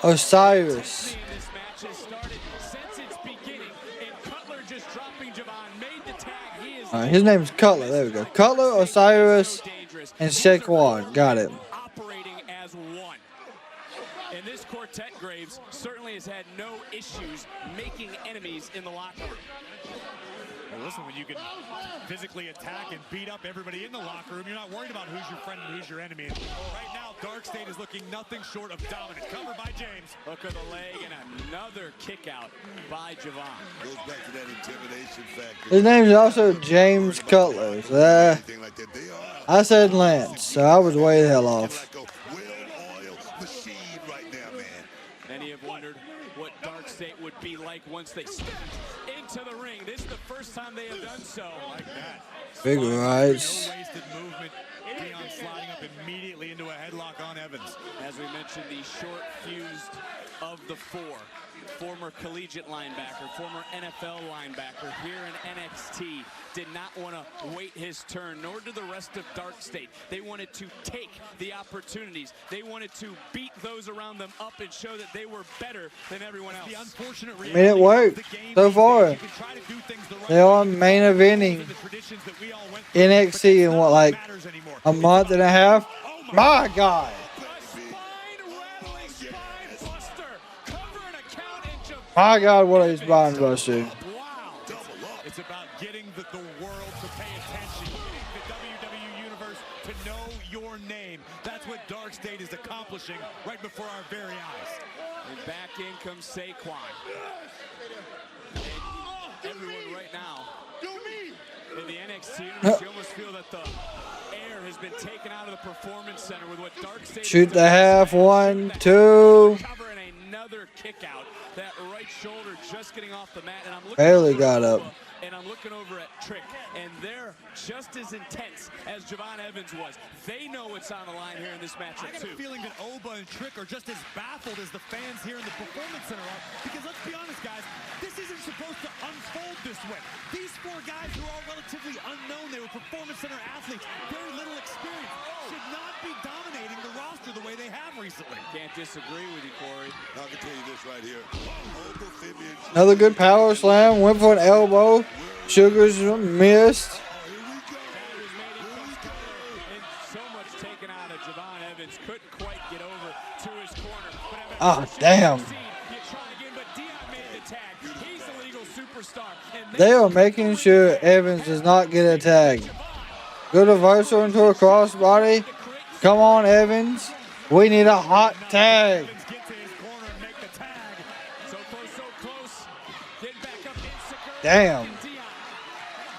Osiris. This match has started since its beginning, and Cutler just dropping Javon made the tag. He is His name's Cutler. There we go. Cutler, Osiris, and Shaquan. Got it. Operating as one. And this quartet, Graves, certainly has had no issues making enemies in the locker room. Well, listen, when you can physically attack and beat up everybody in the locker room, you're not worried about who's your friend and who's your enemy. And right now, DarkState is looking nothing short of dominant. Covered by James. Hook of the leg and another kick out by Javon. Goes back to that intimidation factor. His name's also James Cutler. So, I said Lance, so I was way the hell off. Many have wondered what DarkState would be like once they stepped into the ring. This is the first time they have done so. Like that. Big rise. No wasted movement. Dion sliding up immediately into a headlock on Evans. As As we mentioned, the short fused of the four. Former collegiate linebacker, former NFL linebacker here in NXT, did not want to wait his turn, nor did the rest of DarkState. They wanted to take the opportunities. They wanted to beat those around them up and show that they were better than everyone else. The unfortunate I mean, it worked so far. They are main eventing NXT in what, like a month and a half? My God. My God, what a spine buster. Wow. It's about getting the world to pay attention, getting the WWE Universe to know your name. That's what DarkState is accomplishing right before our very eyes. And back in comes Saquon. And everyone right now in the NXT Universe, you almost feel that the air has been taken out of the Performance Center with what DarkState Shoot the half, 1, 2. Covering another kick out. That right shoulder just getting off the mat, and I'm looking Barely got up. and I'm looking over at Trick, and they're just as intense as Javon Evans was. They know what's on the line here in this matchup I got too. a feeling that Oba and Trick are just as baffled as the fans here in the Performance Center are, because let's be honest, guys, this isn't supposed to unfold this way. These four guys who are all relatively unknown, they were Performance Center athletes, very little experience, should not be dominating the roster the way they have recently. Can't disagree with you, Corey. I can tell you this right here. Oba Femi and Another good power slam. Went for an elbow. Sugars missed. And so much taken out of Javon Evans, couldn't quite get over to his corner. But Evans Oh, damn. you try again, but Dion made the tag. He's a legal superstar. And They are making sure Evans does not get a tag. Good reversal into a crossbody. Come on, Evans. We need a hot tag. so close. Get back up insecure. Damn. Dion.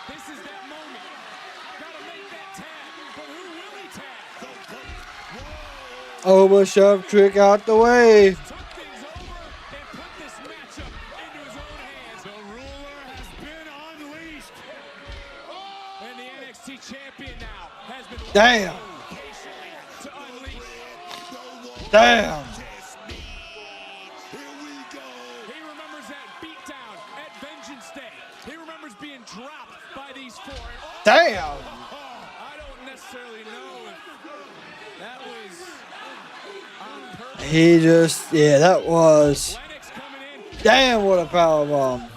This is that moment. Gotta make that tag. But who will he tag? Oba shoved Trick out the way. And the NXT champion now has been Damn. to unleash. Damn. He remembers that beatdown at Vengeance Day. He remembers being dropped by these four. Damn. I don't necessarily know if that was on purpose. He just, yeah, that was. Damn, what a power bomb.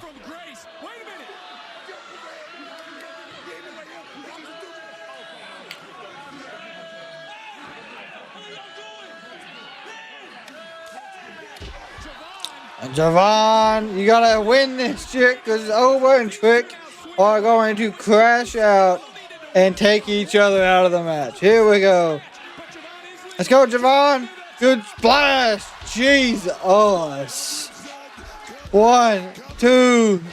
And Javon, you gotta win this shit because Oba and Trick are going to crash out and take each other out of the match. Here we go. Let's go, Javon. Good splash. Jesus. 1, 2.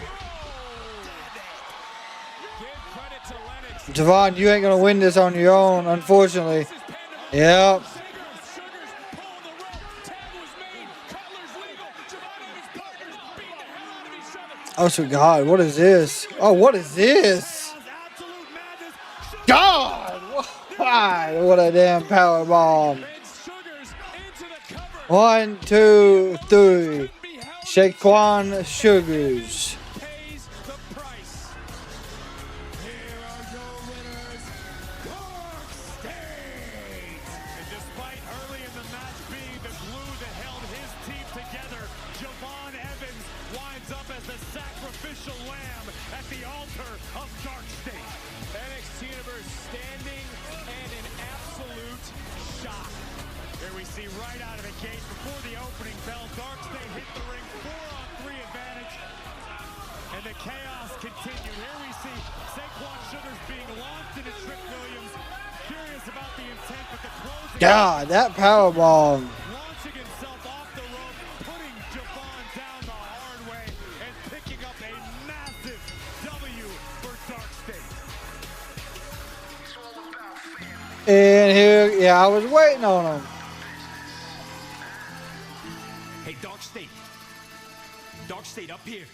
Javon, you ain't gonna win this on your own, unfortunately. Yep. Oh, so God, what is this? Oh, what is this? God! Why? What a damn power bomb. 1, 2, 3. Shaquan Sugars. And despite early in the match being the glue that held his team together, Javon Evans winds up as the sacrificial lamb at the altar of DarkState. NXT Universe standing and in absolute shock. Here we see right out of the gate before the opening bell, DarkState hit the ring 4-on-3 advantage. And the chaos continued. Here we see Saquon Sugars being launched into Trick Williams. Curious about the intent, but the closing. God, that power bomb. Launching himself off the rope, putting Javon down the hard way, and picking up a massive W for DarkState. And here, yeah, I was waiting on him. Hey, DarkState. DarkState up here.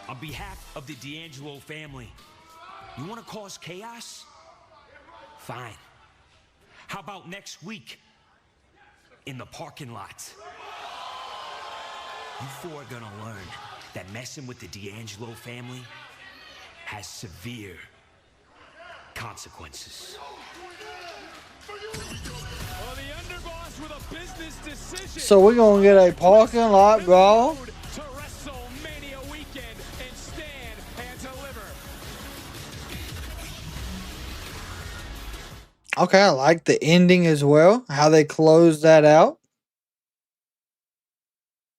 On behalf of the D'Angelo family, you want to cause chaos? Fine. How about next week? in the parking lot. You four are gonna learn that messing with the D'Angelo family has severe consequences. Well, the underboss with a business decision. So we're gonna get a parking lot brawl. To WrestleMania weekend and stand and deliver. Okay, I like the ending as well. How they closed that out.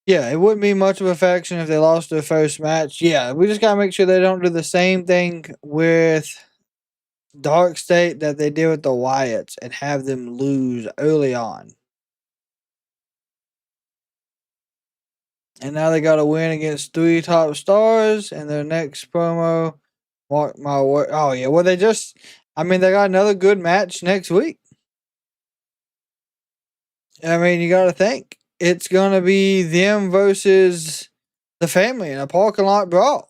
Yeah, it wouldn't be much of a faction if they lost their first match. Yeah, we just gotta make sure they don't do the same thing with DarkState that they did with the Wyatts and have them lose early on. And now they got to win against 3 top stars in their next promo. Mark my word. Oh, yeah. Well, they got another good match next week. I mean, you got to think. It's going to be them versus the family in a parking lot brawl.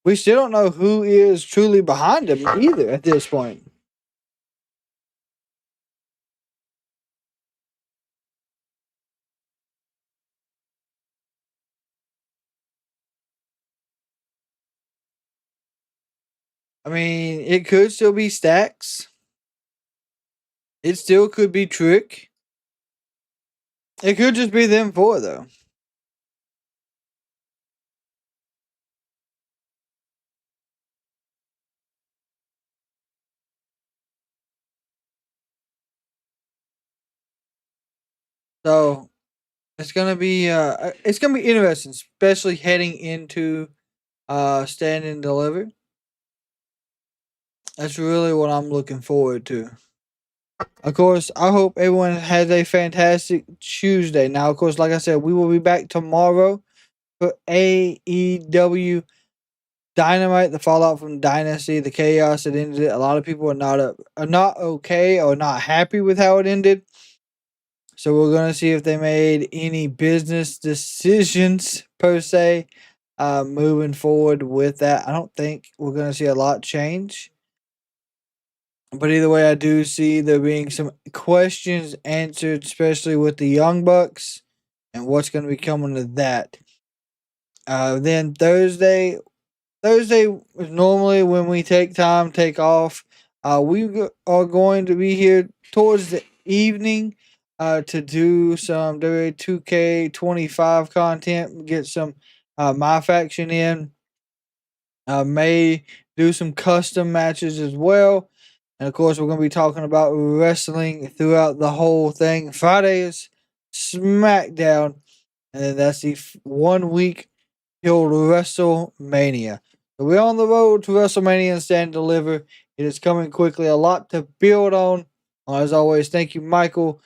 We still don't know who is truly behind them either at this point. I mean, it could still be Stacks. It still could be Trick. It could just be them 4, though. So it's gonna be interesting, especially heading into Stand and Deliver. That's really what I'm looking forward to. Of course, I hope everyone has a fantastic Tuesday. Now, of course, like I said, we will be back tomorrow for AEW Dynamite, the fallout from Dynasty, the chaos that ended it. A lot of people are not okay or not happy with how it ended. So we're gonna see if they made any business decisions per se moving forward with that. I don't think we're gonna see a lot change. But either way, I do see there being some questions answered, especially with the Young Bucks and what's going to be coming to that. Then Thursday is normally when we take off. We are going to be here towards the evening to do some WWE 2K25 content, get some My Faction in. May do some custom matches as well. And of course, we're going to be talking about wrestling throughout the whole thing. Friday is SmackDown. And then that's the 1 week till WrestleMania. So we're on the road to WrestleMania and Stand and Deliver. It is coming quickly. A lot to build on. As always, thank you, Michael,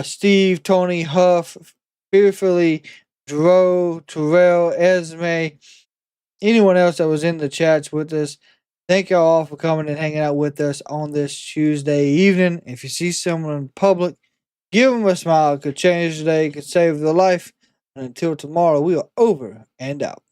Steve, Tony, Huff, Fearfully, Dro, Terrell, Esme, anyone else that was in the chats with us. Thank y'all all for coming and hanging out with us on this Tuesday evening. If you see someone in public, give them a smile. It could change the day, it could save their life. And until tomorrow, we are over and out.